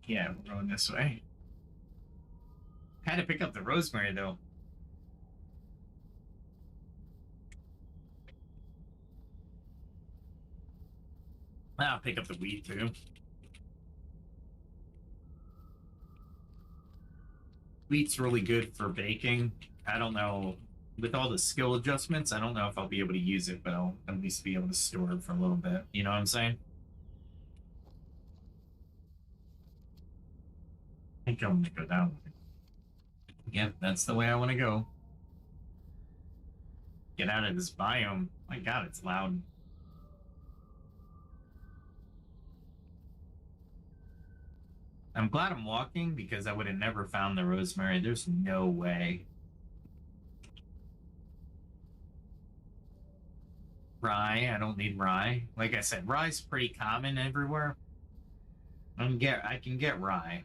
Yeah, we're going this way. Had to pick up the rosemary, though. I'll pick up the wheat, too. Wheat's really good for baking. I don't know... With all the skill adjustments, I don't know if I'll be able to use it, but I'll at least be able to store it for a little bit. You know what I'm saying? I think I'm gonna go down. Yep, that's the way I want to go. Get out of this biome. My God, it's loud. I'm glad I'm walking, because I would have never found the rosemary. There's no way. Rye, I don't need rye. Like I said, rye's pretty common everywhere. I can get rye.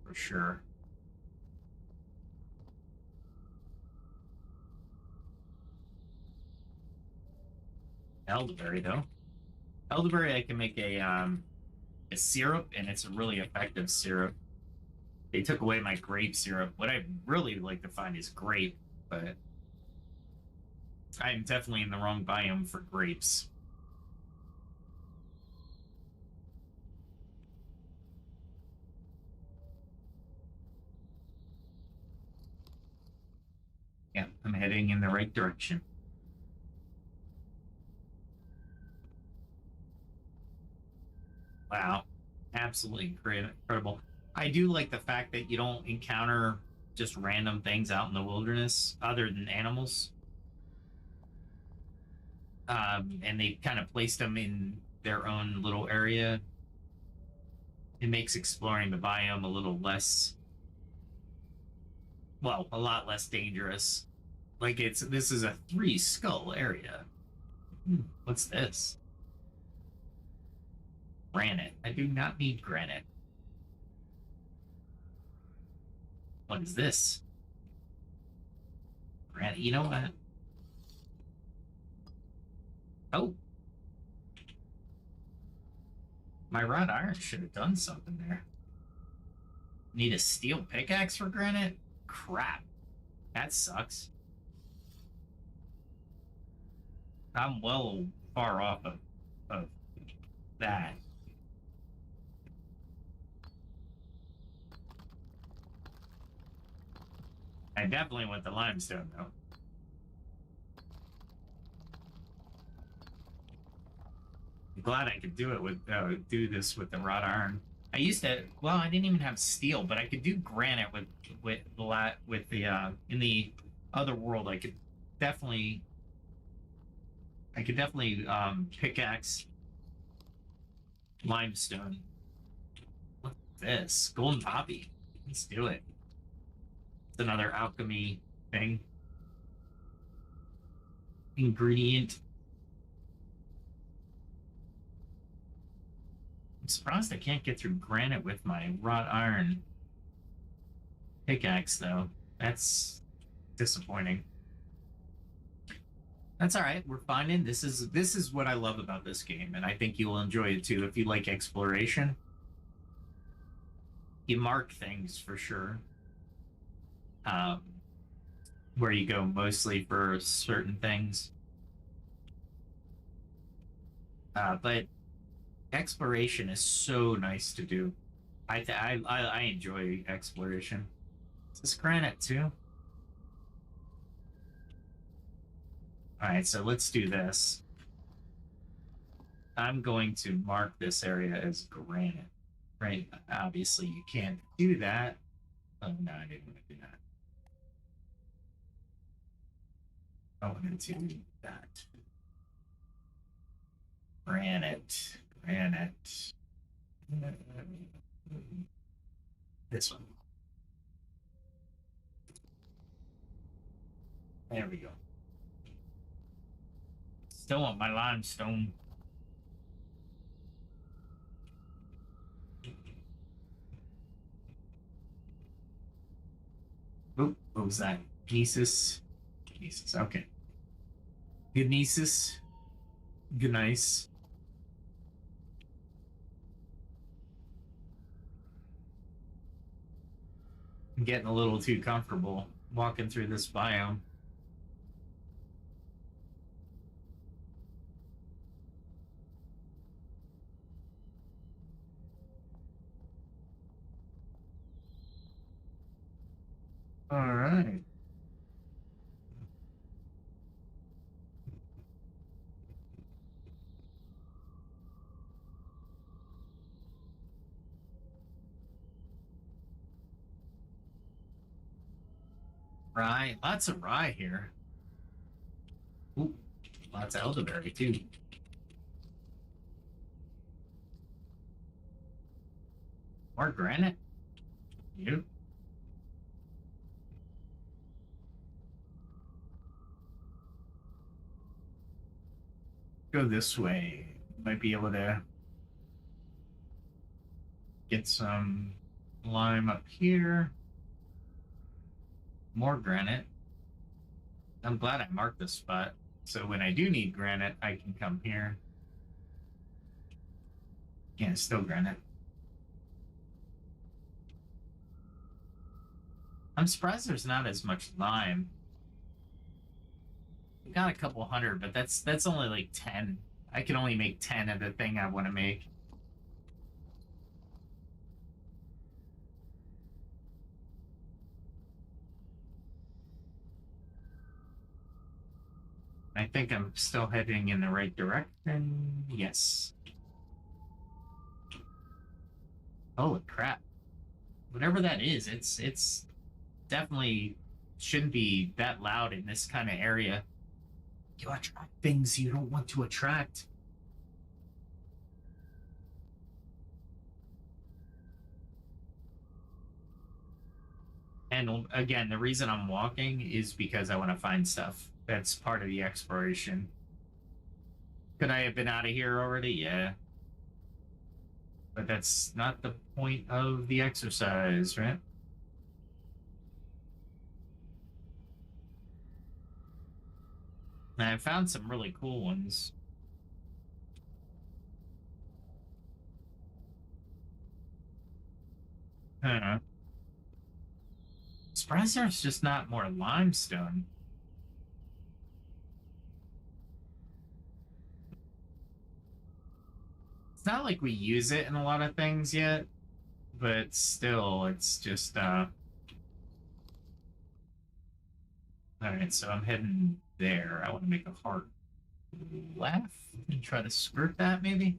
For sure. Elderberry, though. Elderberry, I can make a syrup, and it's a really effective syrup. They took away my grape syrup. What I really like to find is grape, but I'm definitely in the wrong biome for grapes. I'm heading in the right direction. Wow. Absolutely incredible. I do like the fact that you don't encounter just random things out in the wilderness other than animals. And they kind of placed them in their own little area. It makes exploring the biome a little less, well, a lot less dangerous. Like this is a 3 skull area. What's this? Granite. I do not need granite. What is this? Granite. You know what? Oh, my wrought iron should have done something there. Need a steel pickaxe for granite? Crap. That sucks. I'm well far off of that. I definitely want the limestone, though. I'm glad I could do it with do this with the wrought iron. I used to. Well, I didn't even have steel, but I could do granite with the in the other world. Definitely I could definitely pickaxe limestone. What's this? Golden poppy. Let's do it. It's another alchemy thing. Ingredient. I'm surprised I can't get through granite with my wrought iron pickaxe, though. That's disappointing. That's all right. We're finding this is what I love about this game, and I think you will enjoy it too if you like exploration. You mark things for sure. Um, where you go mostly for certain things. But exploration is so nice to do. I enjoy exploration. Is this granite too? All right, so let's do this. I'm going to mark this area as granite, right? Obviously, you can't do that. Oh, no, I didn't want to do that. I wanted to do that. Granite, granite. This one. There we go. Still want my limestone. Oop, what was that? Gnesis. Gnesis, okay. Gnesis. Gneiss. I'm getting a little too comfortable walking through this biome. All right. Rye. Lots of rye here. Ooh, lots of elderberry too. More granite? Yep. Go this way. Might be able to get some lime up here. More granite. I'm glad I marked this spot. So when I do need granite, I can come here. Yeah, it's still granite. I'm surprised there's not as much lime. We got a couple hundred, but that's only like 10. I can only make 10 of the thing I want to make. I think I'm still heading in the right direction. Yes. Holy crap. Whatever that is, it's definitely shouldn't be that loud in this kind of area. You attract things you don't want to attract. And again, the reason I'm walking is because I want to find stuff. That's part of the exploration. Could I have been out of here already? Yeah. But that's not the point of the exercise, right? And I found some really cool ones. I don't know. Surprised there's just not more limestone. It's not like we use it in a lot of things yet, but still, it's just, Alright, so I'm heading there. I want to make a hard left and try to skirt that, maybe?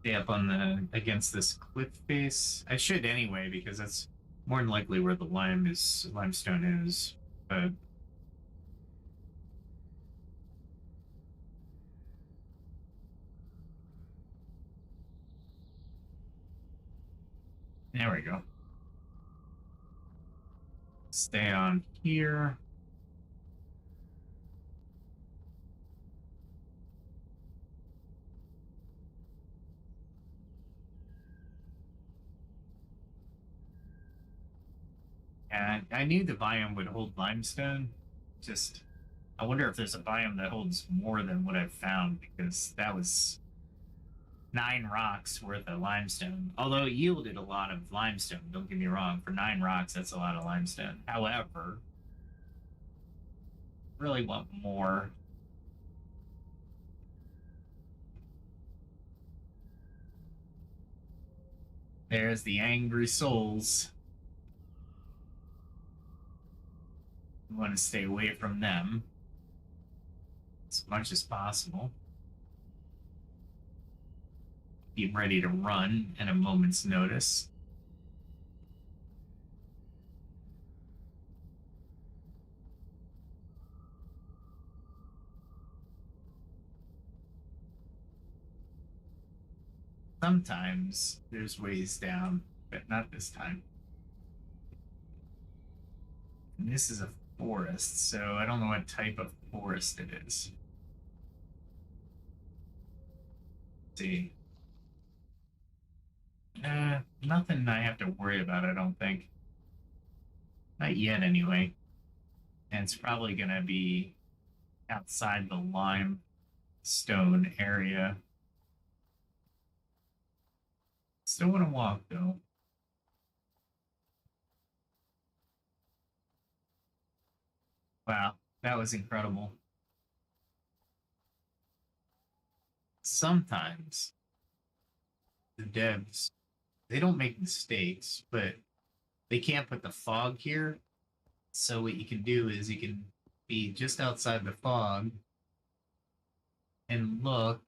Stay up on the against this cliff face. I should anyway, because that's more than likely where the limestone is. But there we go. Stay on here. And I knew the biome would hold limestone. Just, I wonder if there's a biome that holds more than what I've found, because that was 9 rocks worth of limestone. Although it yielded a lot of limestone, don't get me wrong. For 9 rocks, that's a lot of limestone. However, really want more. There's the angry souls. We want to stay away from them as much as possible. Be ready to run at a moment's notice. Sometimes there's ways down, but not this time. And this is a forest, so I don't know what type of forest it is. Let's see. Nothing I have to worry about, I don't think. Not yet, anyway. And it's probably gonna be outside the limestone area. Still want to walk, though. Wow, that was incredible. Sometimes the devs, they don't make mistakes, but they can't put the fog here. So what you can do is you can be just outside the fog and look,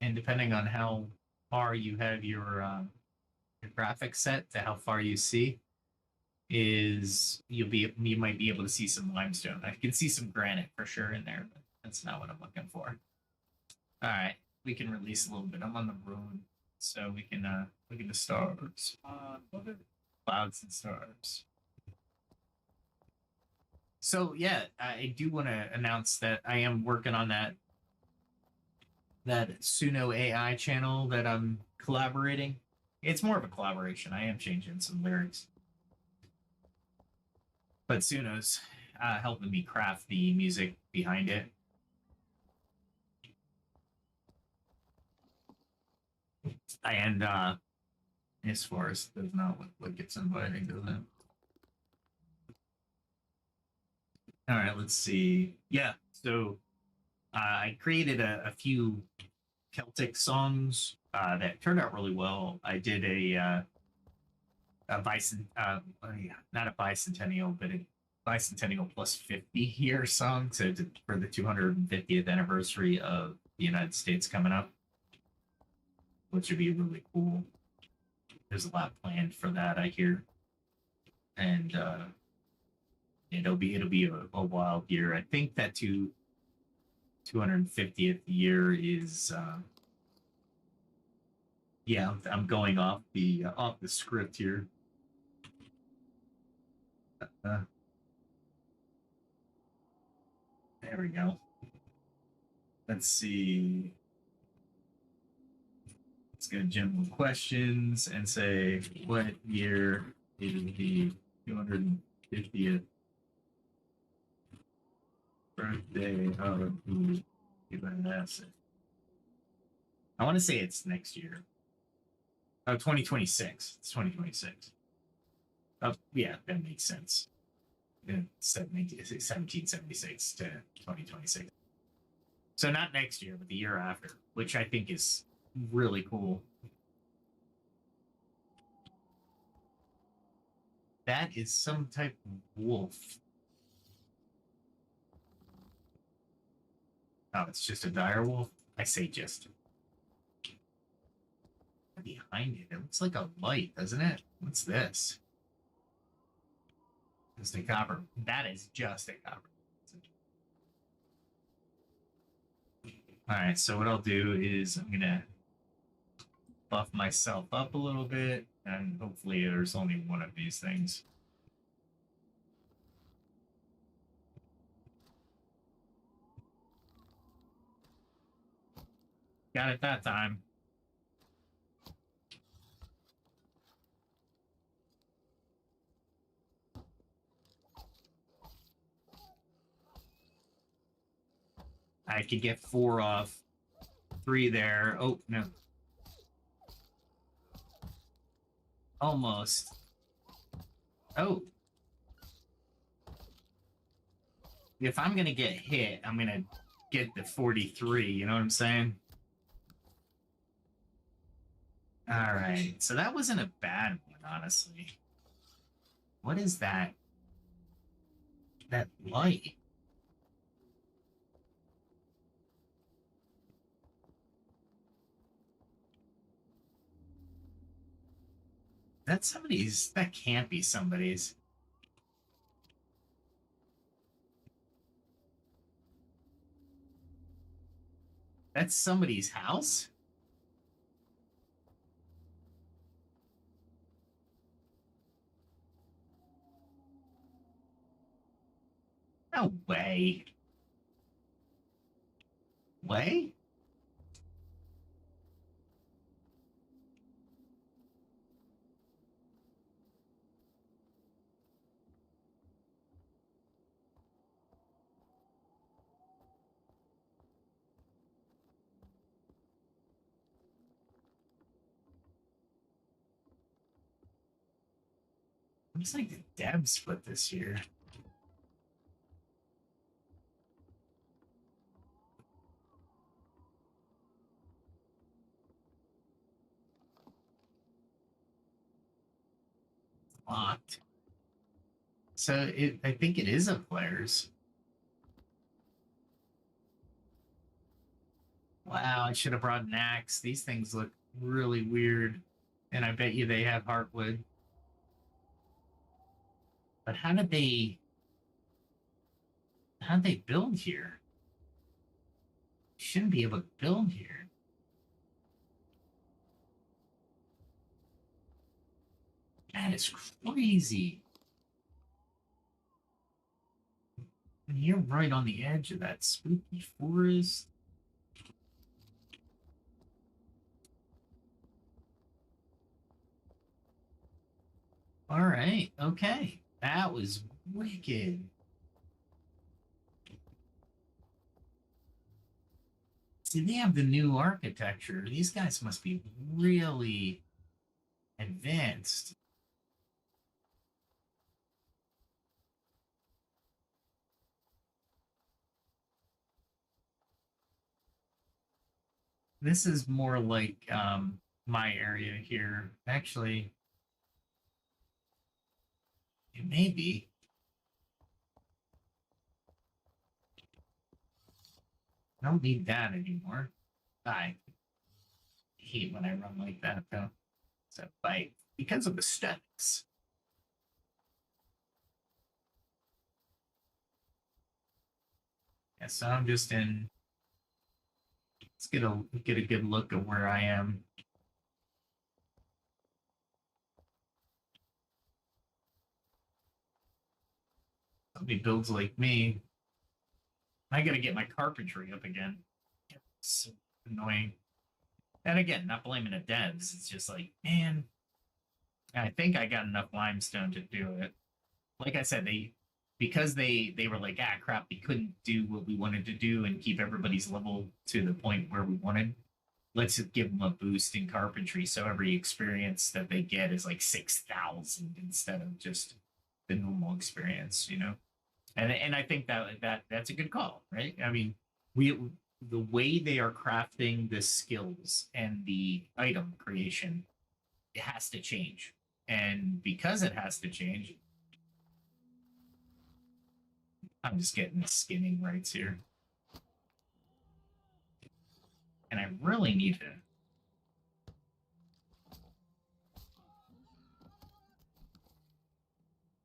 and depending on how far you have your graphics set to how far you see, is you might be able to see some limestone. I can see some granite for sure in there, but that's not what I'm looking for. All right, we can release a little bit. I'm on the road, so we can look at the stars. Clouds and stars. So yeah, I do want to announce that I am working on that Suno AI channel that I'm collaborating. It's more of a collaboration. I am changing some lyrics, but Suno's helping me craft the music behind it. And as far as does not look like it's inviting, does it? All right, let's see. Yeah, so I created a few Celtic songs that turned out really well. I did a not a bicentennial, but a bicentennial plus 50 year song for the 250th anniversary of the United States coming up, which would be really cool. There's a lot planned for that, I hear, and it'll be a wild year. I think that 250th year is yeah. I'm going off the script here. Uh, there we go. Let's see. Let's go general questions and say, what year is the 250th birthday of the U.S.? I want to say it's next year. Oh, 2026. It's 2026. Oh, yeah, that makes sense. 1776 to 2026. So not next year, but the year after, which I think is really cool. That is some type of wolf. Oh, it's just a dire wolf? I say just. Behind it, it looks like a light, doesn't it? What's this? It's a copper. That is just a copper. Alright, so what I'll do is I'm gonna buff myself up a little bit, and hopefully there's only one of these things. Got it that time. I could get 4 off. 3 there. Oh, no. Almost. Oh. If I'm going to get hit, I'm going to get the 43. You know what I'm saying? All right. So that wasn't a bad one, honestly. What is that? That light. That's somebody's. That can't be somebody's. That's somebody's house? No way. Way? Looks like the Deb split this year. Locked. So I think it is a player's. Wow, I should have brought an axe. These things look really weird. And I bet you they have heartwood. But how did they build here? Shouldn't be able to build here. That is crazy. And you're right on the edge of that spooky forest. All right, okay. That was wicked. See, they have the new architecture. These guys must be really advanced. This is more like my area here. Actually, it may be. I don't need that anymore. I hate when I run like that though. It's a bite because of the steps. Yeah, so I'm just in. Let's get a good look at where I am. Somebody builds like me. I gotta get my carpentry up again. It's so annoying. And again, not blaming the devs. It's just like, man, I think I got enough limestone to do it. Like I said, because they were like, ah, crap, we couldn't do what we wanted to do and keep everybody's level to the point where we wanted. Let's give them a boost in carpentry, so every experience that they get is like 6,000 instead of just the normal experience, you know. And I think that's a good call, right? I mean, we the way they are crafting the skills and the item creation, it has to change, and because it has to change, I'm just getting the skinning rights here. And I really need to.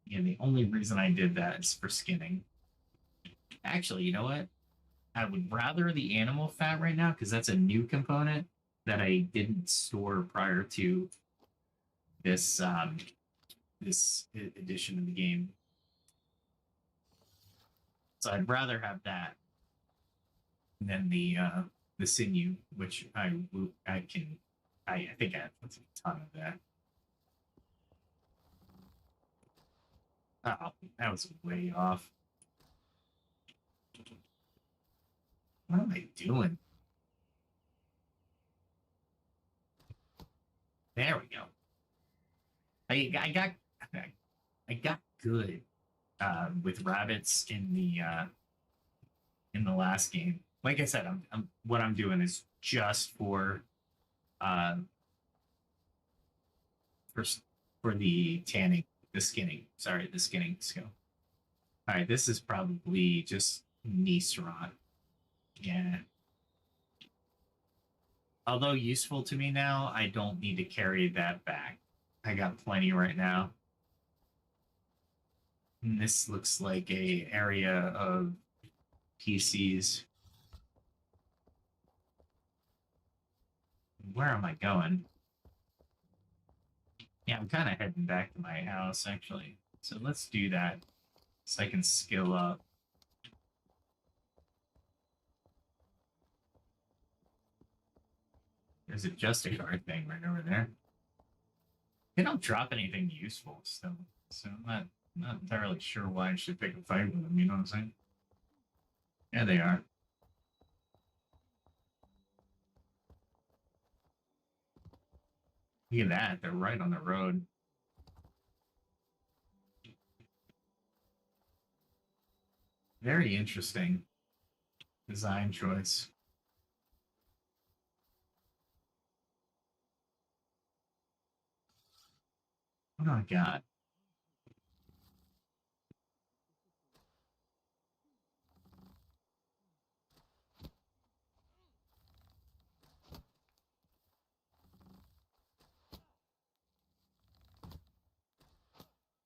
Yeah, the only reason I did that is for skinning. Actually, you know what? I would rather the animal fat right now because that's a new component that I didn't store prior to this this edition of the game. So I'd rather have that than the sinew, which I can I think I have a ton of that. Oh, that was way off. What am I doing? There we go. I got I got good with rabbits in the last game. Like I said, I'm what I'm doing is just uh for for the tanning, the skinning. Sorry, the skinning skill. All right, this is probably just Nice rot. Yeah. Although useful to me now, I don't need to carry that back. I got plenty right now. And this looks like a area of PCs. Where am I going? Yeah, I'm kind of heading back to my house actually. So let's do that so I can skill up. There's a Justicar thing right over there. They don't drop anything useful still, so I'm not entirely sure why I should pick a fight with them. You know what I'm saying? Yeah, they are. Look at that. They're right on the road. Very interesting design choice. What do I got?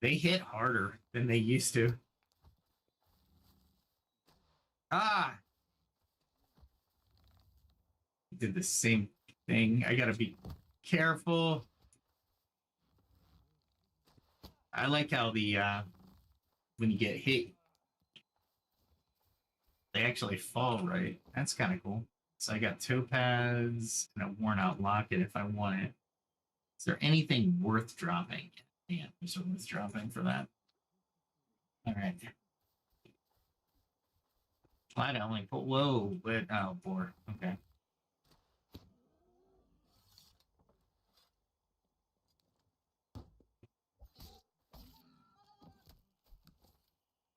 They hit harder than they used to. Ah! Did the same thing. I gotta be careful. I like how the when you get hit, they actually fall right. That's kind of cool. So I got topaz and a worn out locket if I want it. Is there anything worth dropping? Yeah, there's a worth dropping for that. All right. I'd only put whoa, but oh, boar. Okay.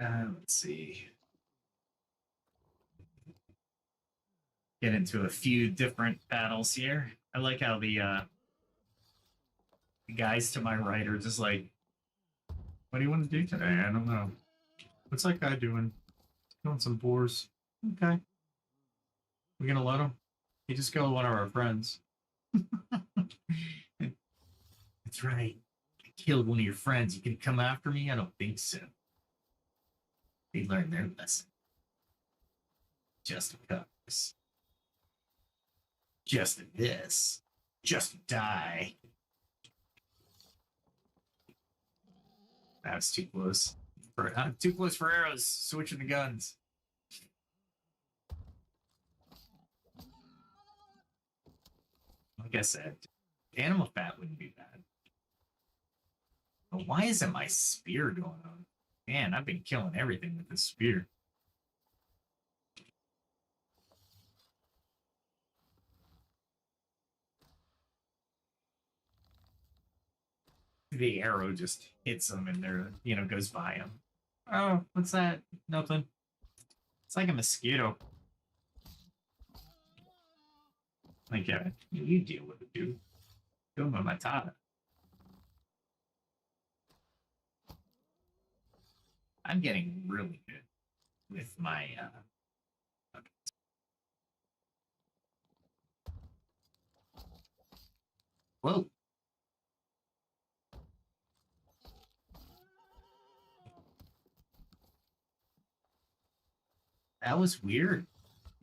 Let's see. get into a few different battles here. I like how the guys to my right are just like, what do you want to do today? I don't know. What's that guy doing? Killing some boars. Okay. We gonna let him? He just killed one of our friends. That's right. I killed one of your friends. You can come after me? I don't think so. They learned their lesson. Just because. Just this. Just die. That was too close. Too close for arrows. Switching the guns. Like I said, animal fat wouldn't be bad. But why isn't my spear going on? Man, I've been killing everything with this spear. The arrow just hits them and they're, goes by them. Oh, what's that? Nothing. It's like a mosquito. Like, yeah, you deal with it, dude. Go Matata. I'm getting really good with my whoa. That was weird.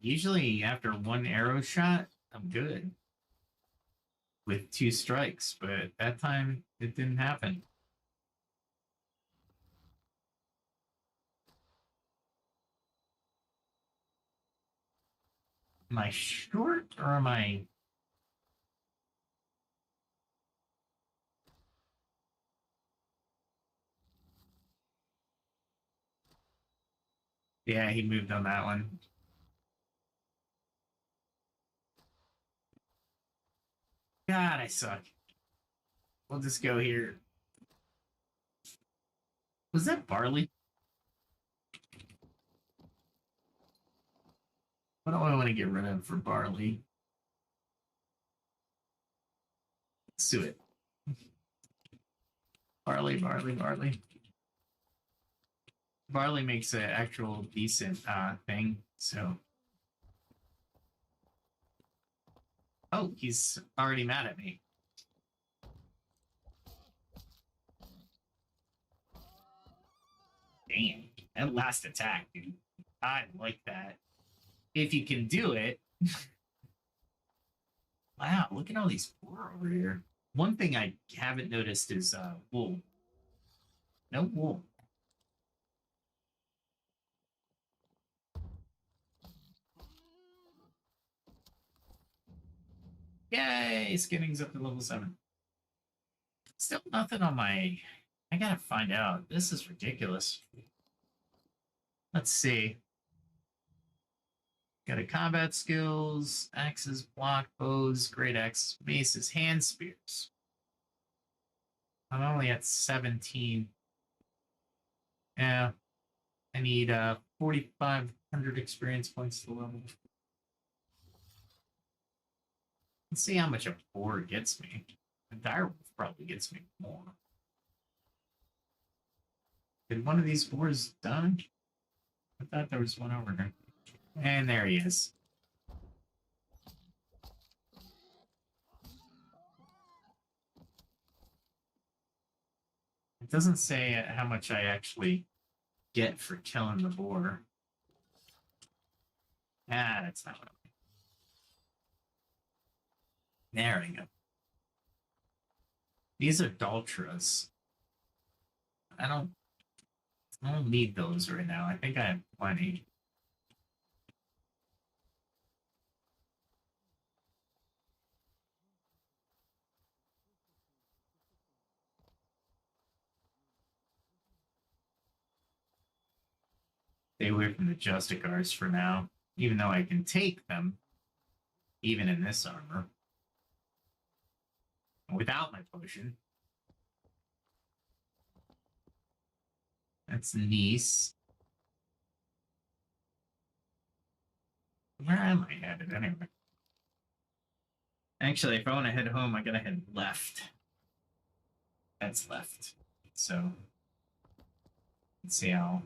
Usually after one arrow shot, I'm good with 2 strikes, but that time it didn't happen. Am I short or am I? Yeah, he moved on that one. God, I suck. We'll just go here. Was that barley? What do I want to get rid of for barley? Let's do it. Barley, barley, barley. Barley makes an actual decent thing, so. Oh, he's already mad at me. Damn, that last attack, dude. I like that. If you can do it. Wow, look at all these boar over here. One thing I haven't noticed is wool. No wool. Yay, skinning's up to level 7. Still nothing on my... I gotta find out. This is ridiculous. Let's see. Got a combat skills, axes, block, bows, great axes, maces, hand spears. I'm only at 17. Yeah. I need 4,500 experience points to level. Let's see how much a boar gets me. A direwolf probably gets me more. Did one of these boars die? I thought there was one over there. And there he is. It doesn't say how much I actually get for killing the boar. Ah, that's not what I mean. There we go. These are Daltras. I don't need those right now. I think I have plenty. Stay away from the Justicars for now, even though I can take them, even in this armor, without my potion. That's Nice. Where am I headed anyway? Actually, if I want to head home, I gotta head left. That's left. So let's see how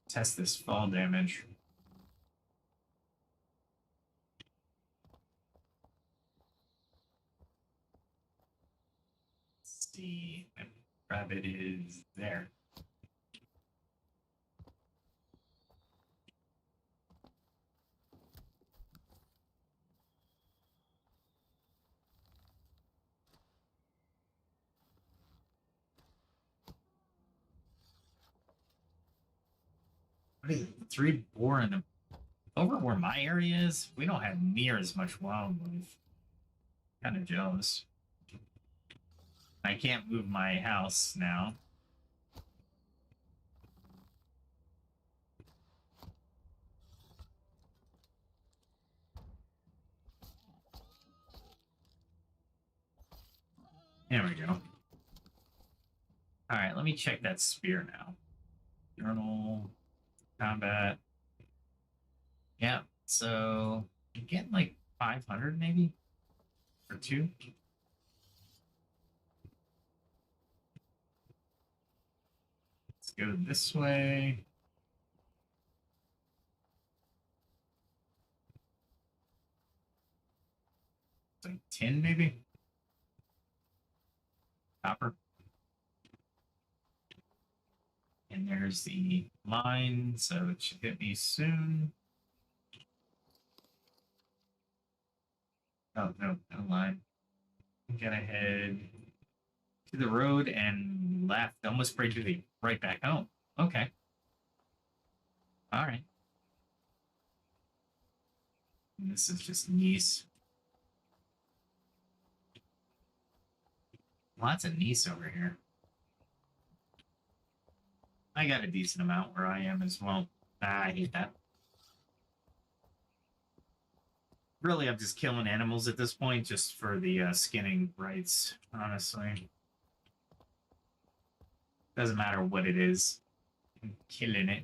test this fall damage. Let's see. Rabbit is there. What is it? 3 boar in a over where my area is? We don't have near as much wildlife. Kind of jealous. I can't move my house now. There we go. All right, let me check that spear now. Journal, combat. Yeah, so I'm getting like 500 maybe? Or 2? Let's go this way. It's like 10 maybe? Copper. And there's the line, so it should hit me soon. Oh, no, no line. I'm gonna head to the road and left, almost right back home. Okay. All right. And this is just Nice. Lots of Nice over here. I got a decent amount where I am as well. I hate that. Really, I'm just killing animals at this point just for the skinning rights, honestly. Doesn't matter what it is. I'm killing it.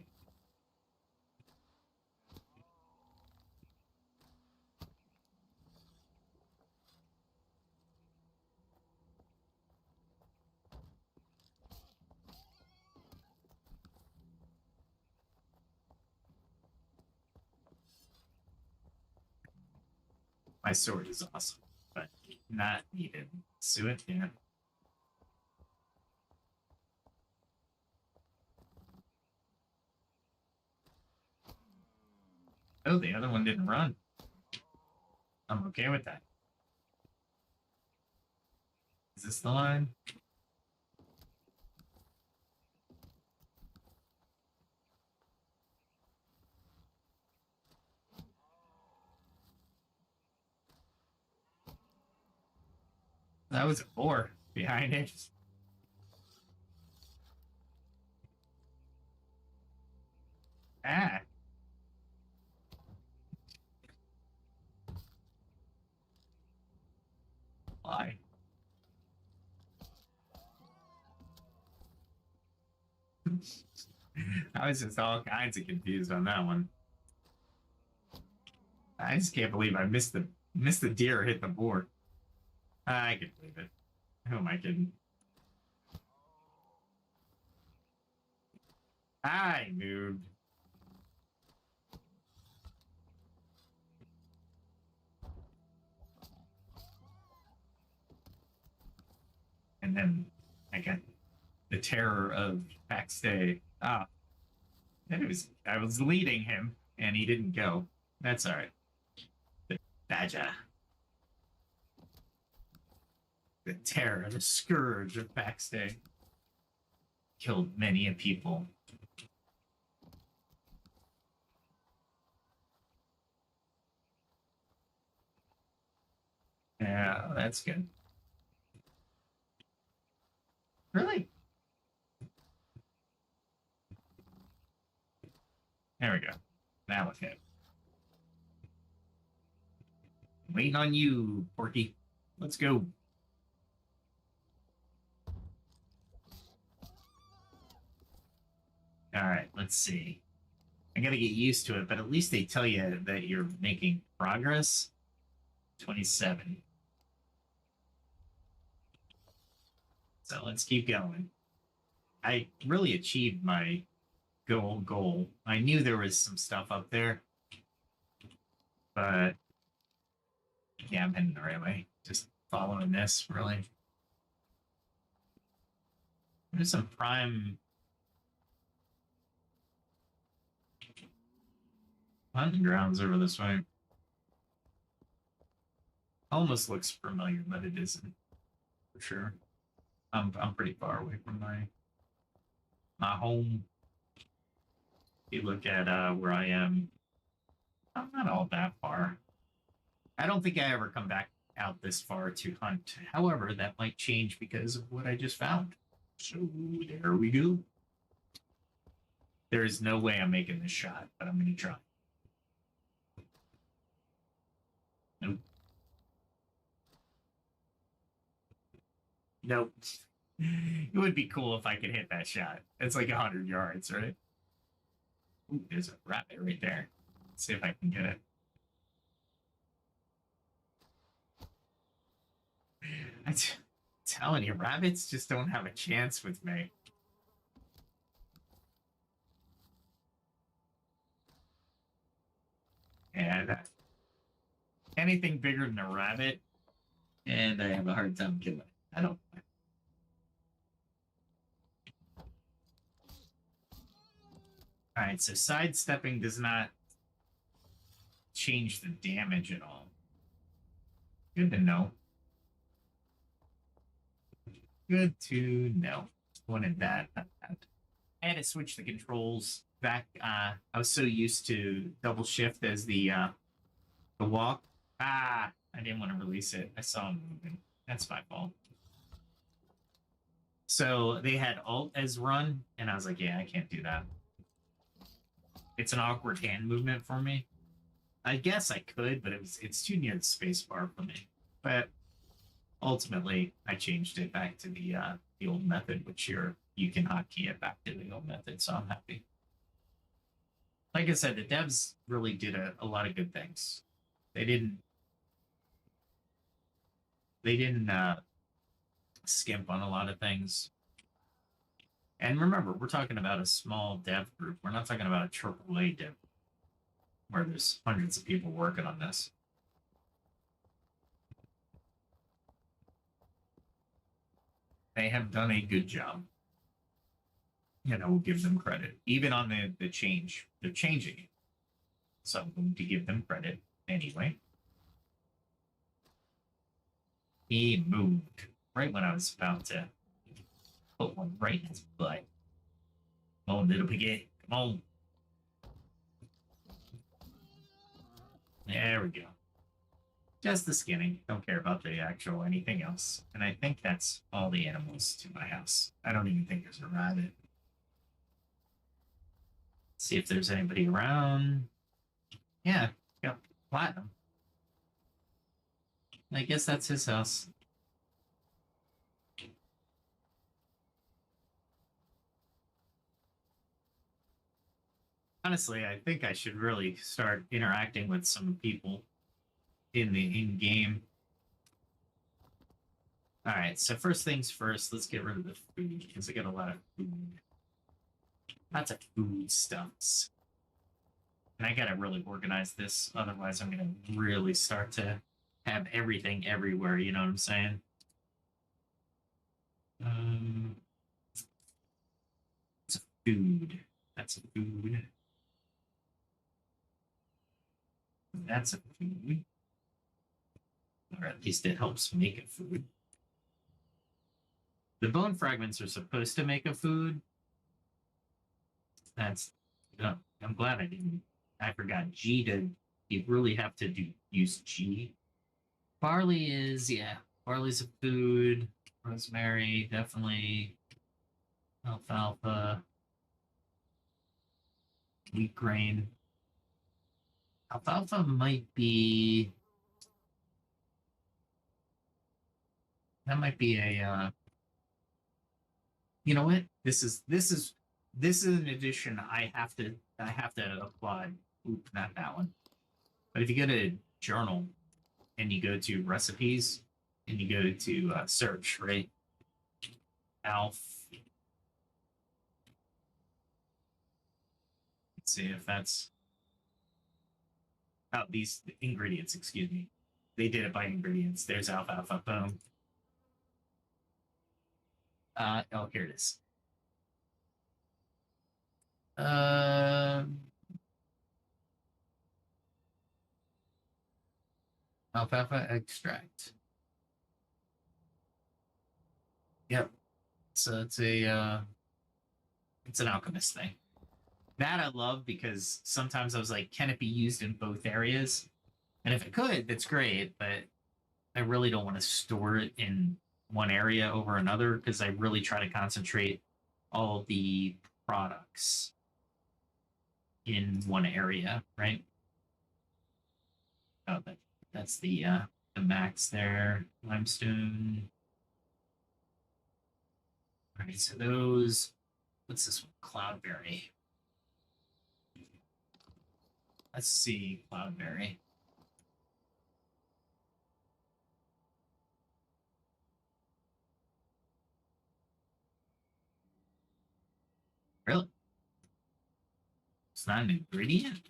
My sword is awesome, but not needed. Suet, yeah. Oh, the other one didn't run. I'm okay with that. Is this the line? That was a boar behind it. Ah. Why? I was just all kinds of confused on that one. I just can't believe I missed the deer, hit the boar. I can believe it. Who am I kidding? I moved. And then I got the terror of backstay. Ah, I was leading him and he didn't go. That's all right. The badger. The terror, the scourge of backstay. Killed many a people. Yeah, that's good. Really? There we go. Now it's hit. Waiting on you, Porky. Let's go. All right, let's see. I gotta get used to it, but at least they tell you that you're making progress. 27. So let's keep going. I really achieved my goal. I knew there was some stuff up there, but yeah, I'm heading the right way. Just following this, really. There's some prime hunting grounds over this way. Almost looks familiar, but it isn't for sure. I'm pretty far away from my home. You look at where I am, I'm not all that far. I don't think I ever come back out this far to hunt. However, that might change because of what I just found. So there we go. There is no way I'm making this shot, but I'm going to try. Nope. Nope. It would be cool if I could hit that shot. It's like 100 yards, right? Ooh, there's a rabbit right there. Let's see if I can get it. I'm telling you, rabbits just don't have a chance with me. And anything bigger than a rabbit, and I have a hard time killing it. I don't. All right, so sidestepping does not change the damage at all. Good to know. Good to know. Wanted that. I had to switch the controls back. I was so used to double shift as the walk. I didn't want to release it. I saw him moving. That's my fault. So they had Alt as run, and I was like, yeah, I can't do that. It's an awkward hand movement for me. I guess I could, but it's too near the space bar for me. But ultimately, I changed it back to the old method, which you can hotkey it back to the old method. So I'm happy. Like I said, the devs really did a lot of good things. They didn't skimp on a lot of things. And remember, we're talking about a small dev group. We're not talking about a AAA dev where there's hundreds of people working on this. They have done a good job. And I will give them credit. Even on the change, they're changing it. So I'm going to give them credit anyway. He moved right when I was about to put one right in his butt. Come on, little piggy. Come on. There we go. Just the skinning. Don't care about the actual anything else. And I think that's all the animals to my house. I don't even think there's a rabbit. See if there's anybody around. Yeah, got platinum. I guess that's his house. Honestly, I think I should really start interacting with some people in the in-game. All right, so first things first, let's get rid of the food because I got a lot of food. Lots of food stuffs. And I gotta really organize this, otherwise I'm gonna really start to have everything everywhere, you know what I'm saying? It's a food. That's a food. That's a food. Or at least it helps make a food. The bone fragments are supposed to make a food. That's. I'm glad I didn't. I forgot G to. You really have to use G. Barley is, yeah. Barley's a food. Rosemary, definitely. Alfalfa. Wheat grain. Alfalfa might be. That might be a. You know what? This is This is an addition I have to apply. Oop, not that one. But if you go to journal and you go to recipes and you go to search, right? Alf. Let's see if that's these ingredients, excuse me. They did it by ingredients. There's alfalfa, boom. Oh, here it is. Alfalfa extract. Yep. So it's it's an alchemist thing. That I love because sometimes I was like, can it be used in both areas? And if it could, that's great. But I really don't want to store it in one area over another because I really try to concentrate all the products in one area, right? Oh, that's the max there. Limestone. All right, so those. What's this one? Cloudberry. Let's see, Cloudberry. Really? It's not an ingredient?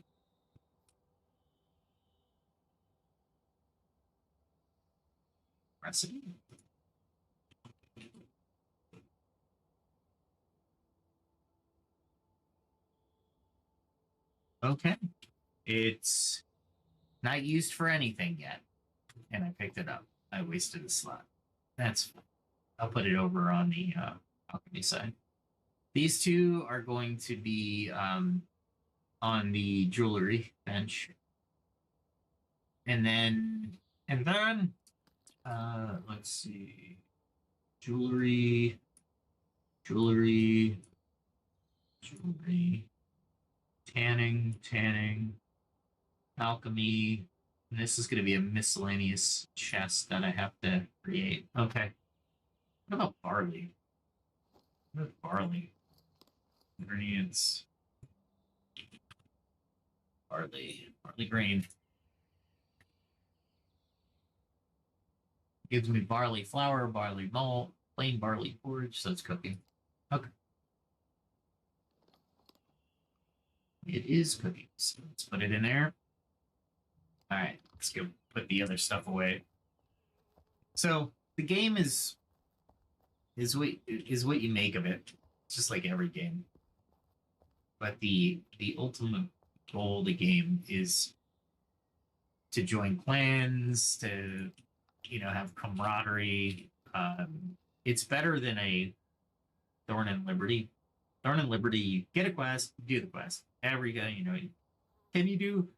Recipe? Okay. It's not used for anything yet. And I picked it up. I wasted a slot. That's fine. I'll put it over on the alchemy side. These two are going to be on the jewelry bench. And then let's see. Jewelry, tanning, alchemy. And this is going to be a miscellaneous chest that I have to create. Okay. What about barley? What about barley? Ingredients. Barley grain. Gives me barley flour, barley malt, plain barley porridge, so it's cooking. Okay. It is cooking, so let's put it in there. All right, let's go put the other stuff away. So the game is what you make of it. It's just like every game. But the ultimate goal of the game is to join clans, to have camaraderie. It's better than a Thorn and Liberty. Thorn and Liberty, you get a quest, do the quest. Every guy, can you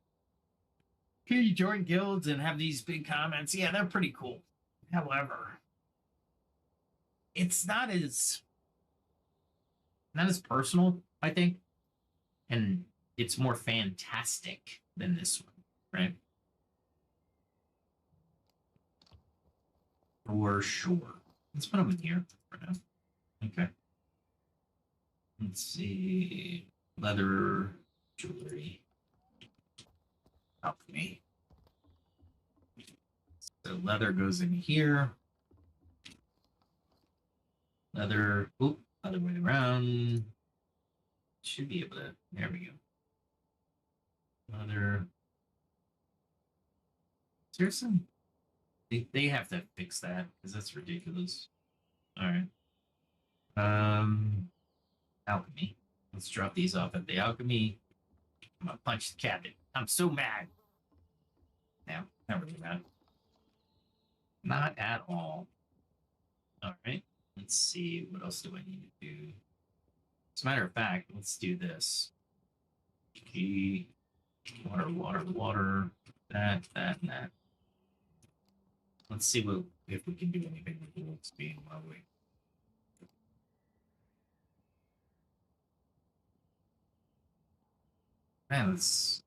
join guilds and have these big comments? Yeah, they're pretty cool. However, it's not as personal, I think, and it's more fantastic than this one, right? For sure. Let's put them in here for now. Okay. Let's see. Leather, jewelry. Alchemy. So leather goes in here. Leather, other way around. Should be able to, there we go. Leather. Seriously? They have to fix that because that's ridiculous. All right. Alchemy. Let's drop these off at the alchemy. I'm gonna punch the cabinet. I'm so mad. No, not really mad. Not at all. All right. Let's see. What else do I need to do? As a matter of fact, let's do this. Key. Water. That, and that. Let's see if we can do anything with the wolves being lovely. Man, this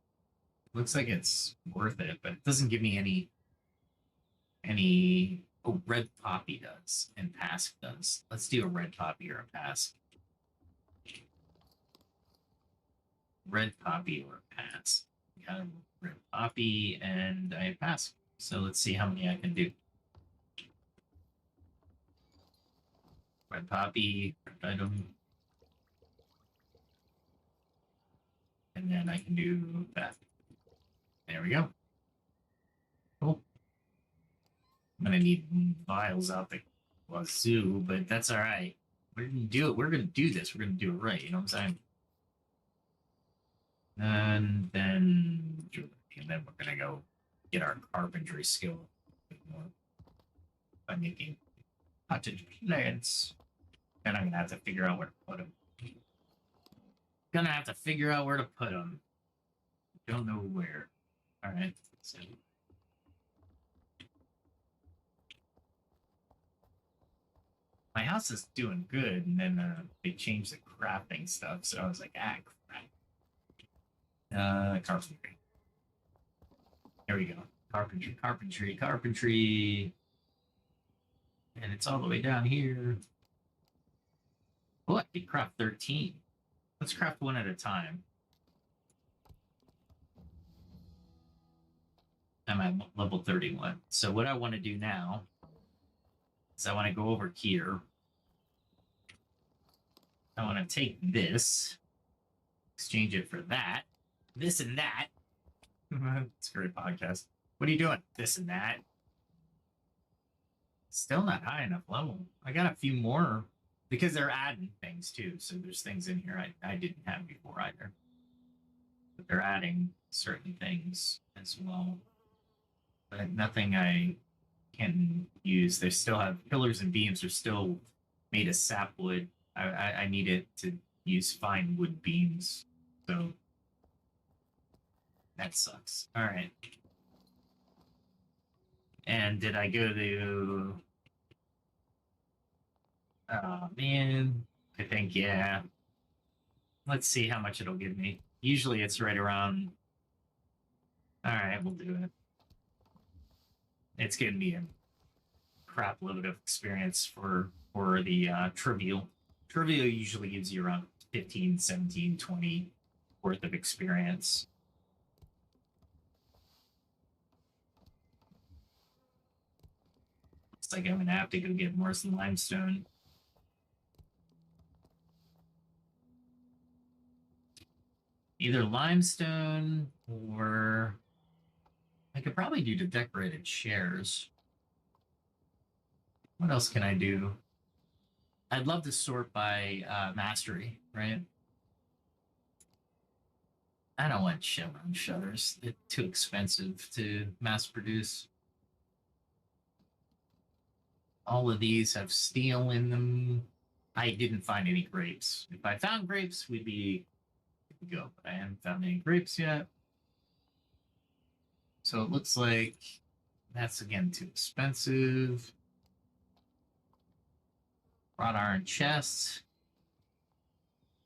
looks like it's worth it, but it doesn't give me any. Oh, red poppy does, and Pask does. Let's do a red poppy or a Pask. red poppy or pass. Got a red poppy and I pass. So let's see how many I can do. Red poppy, red item. And then I can do that. There we go. Cool. I'm gonna need vials out the wazoo, but that's all right. We're gonna do it. We're gonna do this. We're gonna do it right. You know what I'm saying? And then we're gonna go get our carpentry skill a bit more by making cottage plants. And I'm gonna have to figure out where to put them. Gonna have to figure out where to put them. Don't know where. All right. So. My house is doing good, and then they changed the crafting stuff, so I was like, ah, crap. Carpentry. There we go. Carpentry, carpentry, carpentry. And it's all the way down here. Oh, I can craft 13. Let's craft one at a time. I'm at level 31. So what I want to do now is I want to go over here. I want to take this, exchange it for that, this and that. It's a great podcast. What are you doing? This and that. Still not high enough level. I got a few more because they're adding things too. So there's things in here I didn't have before either. But they're adding certain things as well. But nothing I can use. They still have pillars and beams are still made of sapwood. I need it to use fine wood beams. So that sucks. All right. And did I go to... Oh, man. I think, yeah. Let's see how much it'll give me. Usually it's right around... All right, we'll do it. It's giving me a crap load of experience for the trivial. Trivial usually gives you around 15, 17, 20 worth of experience. It's like I'm gonna have to go get more limestone. Either limestone or I could probably do the decorated chairs. What else can I do? I'd love to sort by mastery, right? I don't want chevron shutters. They're too expensive to mass produce. All of these have steel in them. I didn't find any grapes. If I found grapes, we'd be good to go, but I haven't found any grapes yet. So it looks like that's, again, too expensive. Wrought iron chests.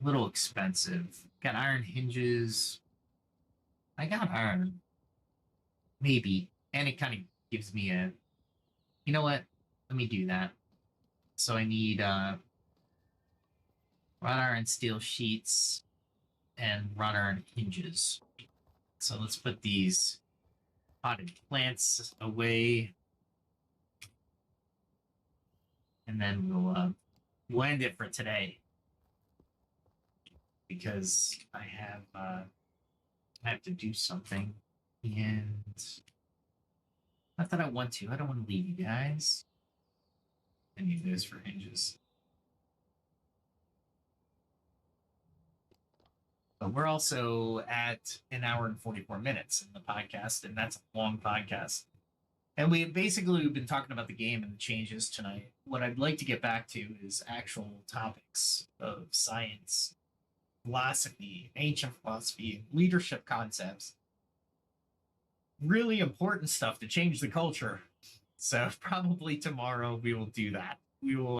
A little expensive. Got iron hinges. I got iron. Maybe. And it kind of gives me a... You know what? Let me do that. So I need wrought iron steel sheets and wrought iron hinges. So let's put these potted plants away. And then we'll end it for today. Because I have to do something. And not that I want to. I don't want to leave you guys. I need those for hinges. But we're also at 1 hour and 44 minutes in the podcast, and that's a long podcast. And we've been talking about the game and the changes tonight. What I'd like to get back to is actual topics of science, philosophy, ancient philosophy, leadership concepts. Really important stuff to change the culture. So probably tomorrow we will do that. We will